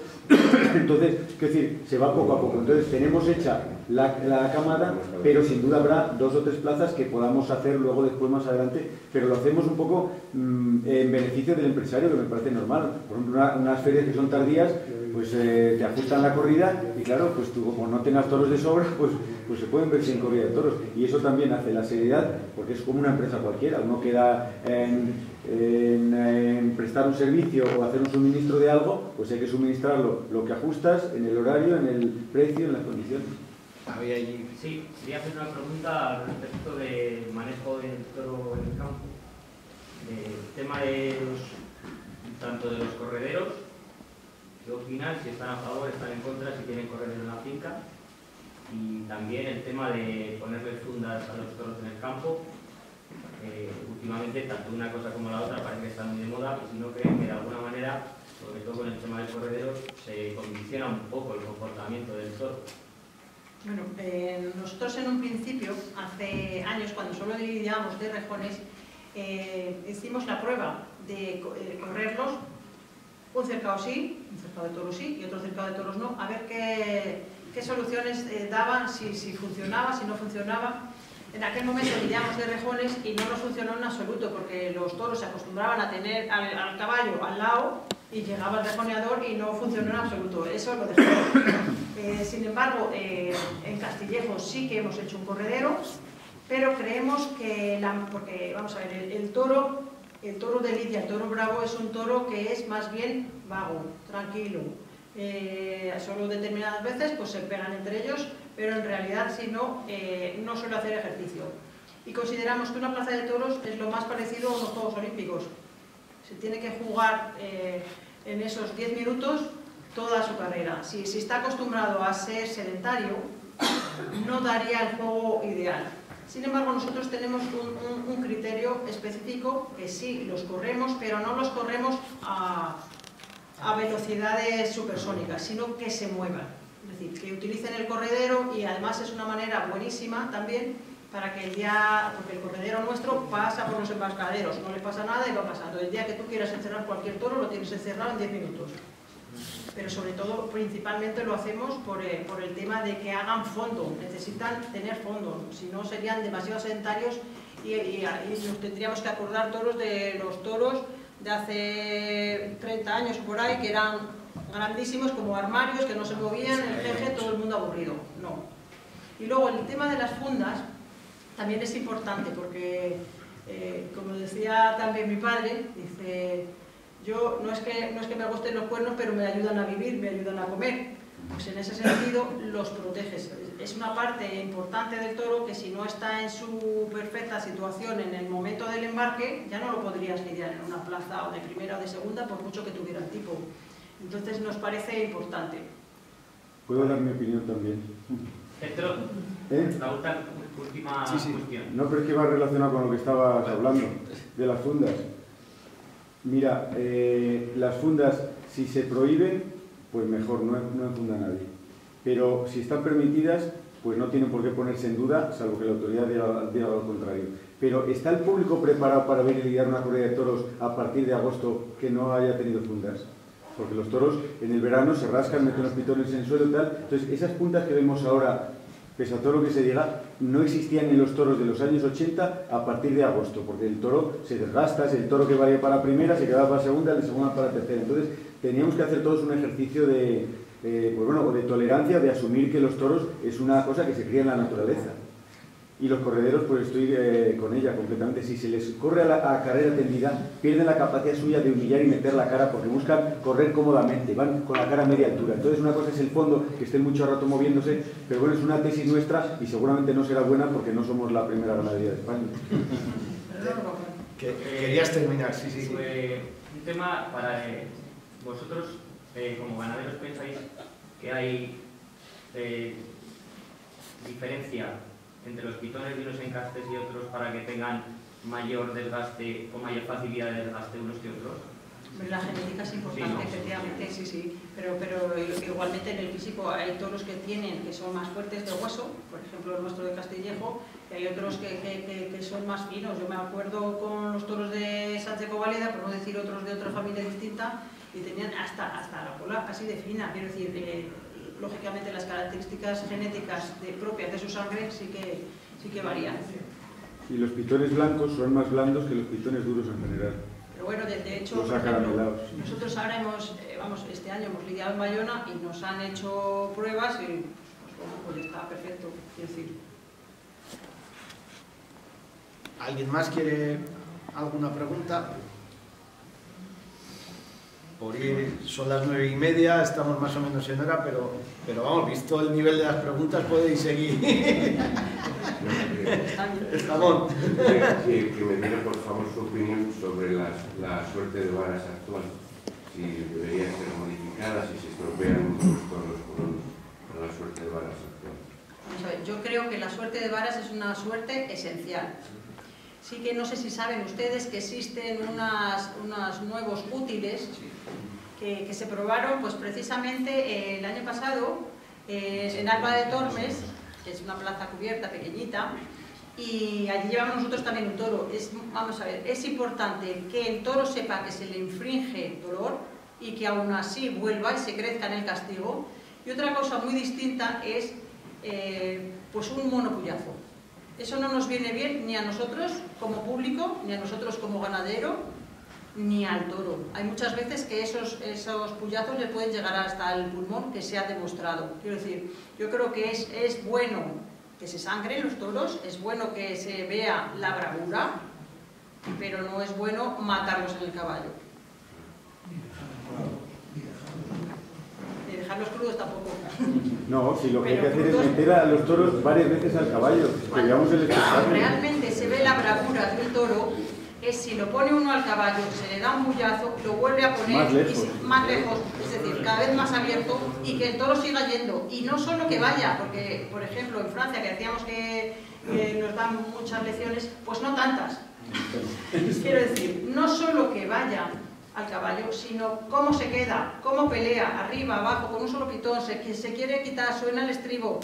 Entonces, quiero decir, se va poco a poco. Entonces, tenemos hecha la camada, pero sin duda habrá 2 o 3 plazas que podamos hacer luego después más adelante, pero lo hacemos un poco en beneficio del empresario, que me parece normal. Por ejemplo, unas ferias que son tardías, pues te ajustan la corrida y claro, pues tú como no tengas toros de sobra, pues se pueden ver sin corrida de toros. Y eso también hace la seriedad, porque es como una empresa cualquiera. Uno queda en prestar un servicio o hacer un suministro de algo, pues hay que suministrarlo lo que ajustas en el horario, en el precio, en las condiciones. Había allí. Sí, quería hacer una pregunta al respecto del manejo del toro en el campo. El tema de tanto de los correderos, ¿qué opinan? Si están a favor, están en contra, si tienen corredero en la finca. Y también el tema de ponerle fundas a los toros en el campo. Últimamente, tanto una cosa como la otra parece que están muy de moda, y si no creen que de alguna manera, sobre todo con el tema del corredero, se condiciona un poco el comportamiento del toro. Bueno, nosotros en un principio, hace años, cuando solo lidiábamos de rejones, hicimos la prueba de correrlos, un cercado sí, un cercado de toros sí y otro cercado de toros no, a ver qué soluciones daban, si funcionaba, si no funcionaba. En aquel momento lidiábamos de rejones y no nos funcionó en absoluto, porque los toros se acostumbraban a tener al caballo al lado y llegaba el rejoneador y no funcionó en absoluto. Eso lo dejé. Sin embargo, en Castillejo sí que hemos hecho un corredero, pero creemos que, porque vamos a ver, el toro de lidia, el toro bravo, es un toro que es más bien vago, tranquilo. Solo determinadas veces pues se pegan entre ellos, pero en realidad si no, no suele hacer ejercicio. Y consideramos que una plaza de toros es lo más parecido a unos Juegos Olímpicos. Se tiene que jugar en esos 10 minutos toda su carrera. Si está acostumbrado a ser sedentario, no daría el juego ideal. Sin embargo, nosotros tenemos un criterio específico que sí, los corremos, pero no los corremos a velocidades supersónicas, sino que se muevan. Es decir, que utilicen el corredero, y además es una manera buenísima también para que el día, porque el corredero nuestro pasa por los embarcaderos, no le pasa nada y va pasando. El día que tú quieras encerrar cualquier toro, lo tienes encerrado en 10 minutos. Pero sobre todo, principalmente lo hacemos por el tema de que hagan fondo, necesitan tener fondo, si no serían demasiado sedentarios y nos tendríamos que acordar toros de los toros de hace 30 años por ahí, que eran grandísimos como armarios, que no se movían, el jeje, todo el mundo aburrido. No. Y luego el tema de las fundas también es importante porque, como decía también mi padre, dice, yo no es que me gusten los cuernos, pero me ayudan a vivir, me ayudan a comer. Pues en ese sentido los proteges. Es una parte importante del toro que si no está en su perfecta situación en el momento del embarque, ya no lo podrías lidiar en una plaza o de primera o de segunda, por mucho que tuviera el tipo. Entonces nos parece importante. ¿Puedo dar mi opinión también? La última cuestión. No, pero es que va relacionado con lo que estabas hablando, de las fundas. Mira, las fundas, si se prohíben, pues mejor, no enfunda a nadie. Pero si están permitidas, pues no tienen por qué ponerse en duda, salvo que la autoridad diga lo contrario. Pero ¿está el público preparado para ver y lidiar una corrida de toros a partir de agosto que no haya tenido fundas? Porque los toros en el verano se rascan, meten los pitones en el suelo y tal. Entonces, esas puntas que vemos ahora, pese a todo lo que se diga, no existían en los toros de los años 80 a partir de agosto, porque el toro se desgasta, es el toro que valía para primera, se quedaba para segunda, el de segunda para tercera. Entonces, teníamos que hacer todos un ejercicio de tolerancia, de asumir que los toros es una cosa que se cría en la naturaleza. Y los correderos, pues estoy con ella completamente. Si se les corre a carrera tendida, pierden la capacidad suya de humillar y meter la cara, porque buscan correr cómodamente, van con la cara a media altura. Entonces una cosa es el fondo, que estén mucho rato moviéndose, pero bueno, es una tesis nuestra y seguramente no será buena porque no somos la primera ganadería de España. Querías terminar, sí. Un tema para vosotros, como ganaderos, ¿pensáis que hay diferencia entre los pitones de unos encastes y otros para que tengan mayor desgaste o mayor facilidad de desgaste unos que otros? La genética es importante, efectivamente, sí. Pero igualmente en el físico hay toros que son más fuertes de hueso, por ejemplo el nuestro de Castillejo, y hay otros que son más finos. Yo me acuerdo con los toros de Sánchez Covaleda, por no decir otros de otra familia distinta, y tenían hasta la cola así de fina. Quiero decir, lógicamente las características genéticas propias de su sangre sí que varían. Y los pitones blancos son más blandos que los pitones duros en general. Pero bueno, de hecho, por ejemplo, nosotros ahora este año hemos lidiado en Bayona y nos han hecho pruebas y pues está perfecto. Es decir. ¿Alguien más quiere alguna pregunta? Por ir, son las 9:30, estamos más o menos en hora, pero vamos, visto el nivel de las preguntas podéis seguir. Estamos. Que me diga por favor su opinión sobre la suerte de varas actual, si debería ser modificada, si se estropean los toros con la suerte de varas actual. Vamos a ver, yo creo que la suerte de varas es una suerte esencial. Sí que no sé si saben ustedes que existen unos nuevos útiles que se probaron pues precisamente el año pasado en Alba de Tormes, que es una plaza cubierta pequeñita, y allí llevamos nosotros también un toro. Vamos a ver, es importante que el toro sepa que se le infringe dolor y que aún así vuelva y se crezca en el castigo. Y otra cosa muy distinta es pues un monopullazo. Eso no nos viene bien ni a nosotros como público, ni a nosotros como ganadero, ni al toro. Hay muchas veces que esos puyazos le pueden llegar hasta el pulmón, que se ha demostrado. Quiero decir, yo creo que es bueno que se sangren los toros, es bueno que se vea la bravura, pero no es bueno matarlos en el caballo. Ni dejarlos crudos tampoco. No, si lo que hay que hacer es meter a los toros varias veces al caballo. Cuando realmente se ve la bravura de un toro, es si lo pone uno al caballo, se le da un bullazo, lo vuelve a poner más lejos, es decir, cada vez más abierto, y que el toro siga yendo. Y no solo que vaya, porque, por ejemplo, en Francia, que decíamos que nos dan muchas lecciones, pues no tantas. Quiero decir, no solo que vaya al caballo, sino cómo se queda, cómo pelea, arriba, abajo, con un solo pitón, se quiere quitar, suena el estribo.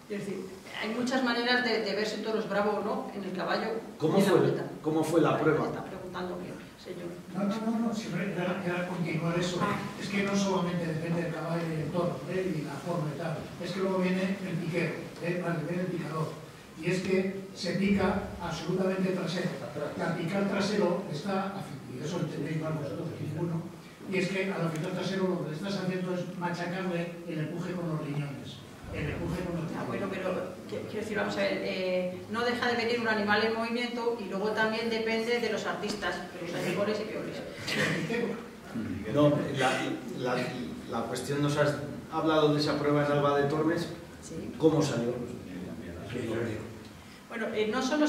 Es decir, hay muchas maneras de ver si un toro es bravo o no en el caballo. ¿Cómo fue la prueba? Está preguntando que, señor. No, siempre era continuar eso. Es que no solamente depende del caballo y del toro, y la forma y tal. Es que luego viene el piquero, viene el picador. Y es que se pica absolutamente trasero. Y al picar trasero está, y eso entendéis mal vosotros, ninguno, y es que al picar trasero lo que le estás haciendo es machacarle el empuje con los riñones. Bueno, pero quiero decir, vamos a ver, no deja de venir un animal en movimiento y luego también depende de los artistas, pero hay mejores y peores. No, la cuestión, nos has hablado de esa prueba en Alba de Tormes. Sí. ¿Cómo salió? Bueno, no solo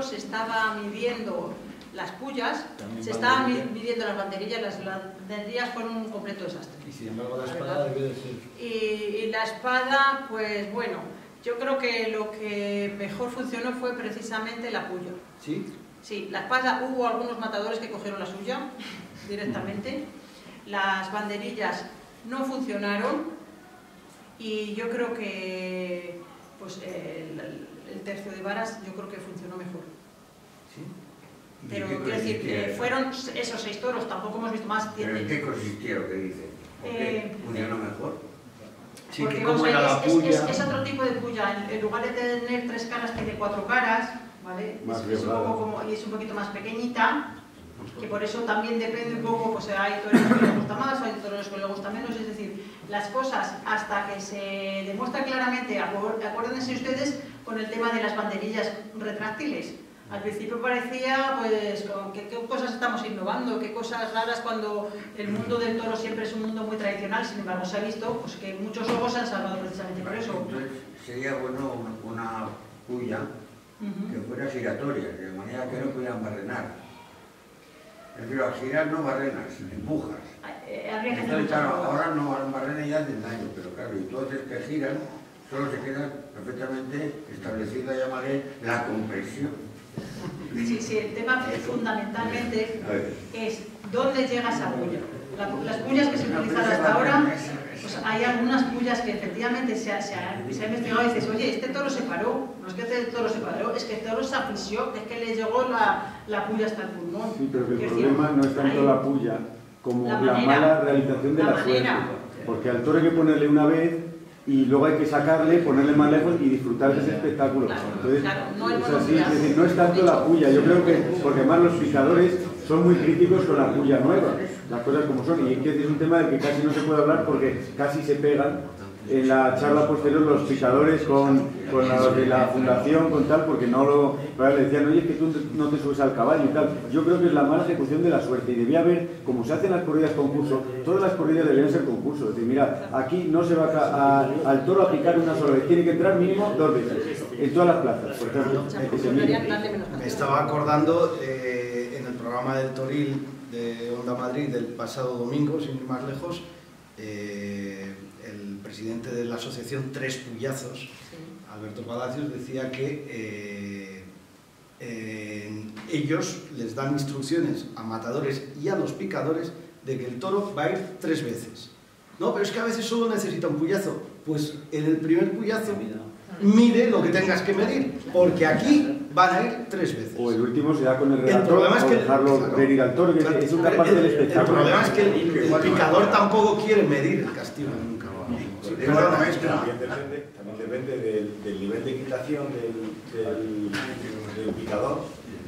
se estaba midiendo las pullas, se estaban midiendo las banderillas. Las banderillas fueron un completo desastre. Y sin embargo la espada debió de ser... Y la espada, pues bueno, yo creo que lo que mejor funcionó fue precisamente la puya. ¿Sí? Sí, la espada, hubo algunos matadores que cogieron la suya directamente. Las banderillas no funcionaron y yo creo que pues el tercio de varas yo creo que funcionó mejor. ¿Sí? Pero quiero decir que fueron esos 6 toros, tampoco hemos visto más. ¿Pero en qué consistía lo que dice? ¿Por qué funcionó mejor? Sí, porque ¿cómo era la puya? Es otro tipo de puya. En lugar de tener 3 caras, tiene 4 caras, ¿vale? Es un poco como, y es un poquito más pequeñita, que por eso también depende un poco, pues hay toreros que les gusta más, hay toreros que les gusta menos, es decir, las cosas hasta que se demuestra claramente, acuérdense ustedes con el tema de las banderillas retráctiles. Al principio parecía, pues, qué cosas estamos innovando, qué cosas raras cuando el mundo del toro siempre es un mundo muy tradicional, sin embargo se ha visto pues, que muchos lobos se han salvado precisamente por eso. Entonces sería bueno una puya que fuera giratoria, de manera que no pudieran barrenar. Es decir, al girar no barrenas, empujas. Habría que hacer entonces, claro, ahora no barrenas y hacen daño, pero claro, y entonces que giran, solo se queda perfectamente establecida, llamaré, la compresión. Sí, el tema fundamentalmente es dónde llega esa puya. Las puyas que se utilizan hasta ahora, pues hay algunas puyas que efectivamente se ha investigado y dices, oye, este toro se paró, no es que este toro se paró, es que el toro se afició, es que le llegó la puya hasta el pulmón. Sí, pero el problema no es tanto la puya como la mala realización de la suerte. Porque al toro hay que ponerle una vez y luego hay que sacarle, ponerle más lejos y disfrutar de ese espectáculo. Entonces, es así, es decir, no es tanto la puya, yo creo que, porque además los picadores son muy críticos con la puya nueva, las cosas como son, y es un tema del que casi no se puede hablar porque casi se pegan en la charla posterior los picadores con los de la fundación, con tal, porque no lo... le decían, oye, es que tú no te subes al caballo y tal. Yo creo que es la mala ejecución de la suerte y debía haber, como se hacen las corridas concurso, todas las corridas deberían ser concurso. Es decir, mira, aquí no se va al toro a picar una sola vez, tiene que entrar mínimo 2 veces, en todas las plazas, por ejemplo. Me estaba acordando en el programa del Toril de Onda Madrid del pasado domingo, sin ir más lejos, el presidente de la asociación Tres Puyazos, Alberto Palacios, decía que ellos les dan instrucciones a matadores y a los picadores de que el toro va a ir 3 veces. No, pero es que a veces solo necesita un puyazo. Pues en el primer puyazo mide lo que tengas que medir, porque aquí van a ir 3 veces. O el último se da con el relator o dejarlo ver ir al toro, que es una parte del espectáculo. El problema es que el picador tampoco quiere medir el castigo nunca. También depende del nivel de equitación del picador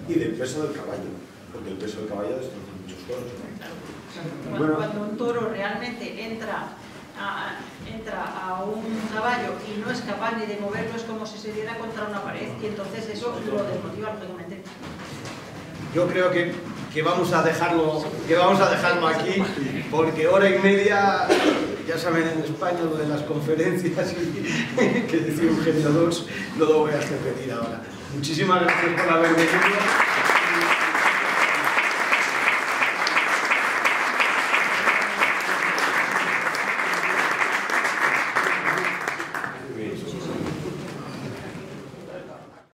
y del peso del caballo, porque el peso del caballo destroza muchos toros. Cuando un toro realmente entra a un caballo y no es capaz ni de moverlo, es como si se diera contra una pared y entonces eso lo desmotiva lógicamente. Yo creo que vamos a dejarlo aquí, porque hora y media, ya saben en España lo de las conferencias que decía Eugenio II, no lo voy a repetir ahora. Muchísimas gracias por haber venido.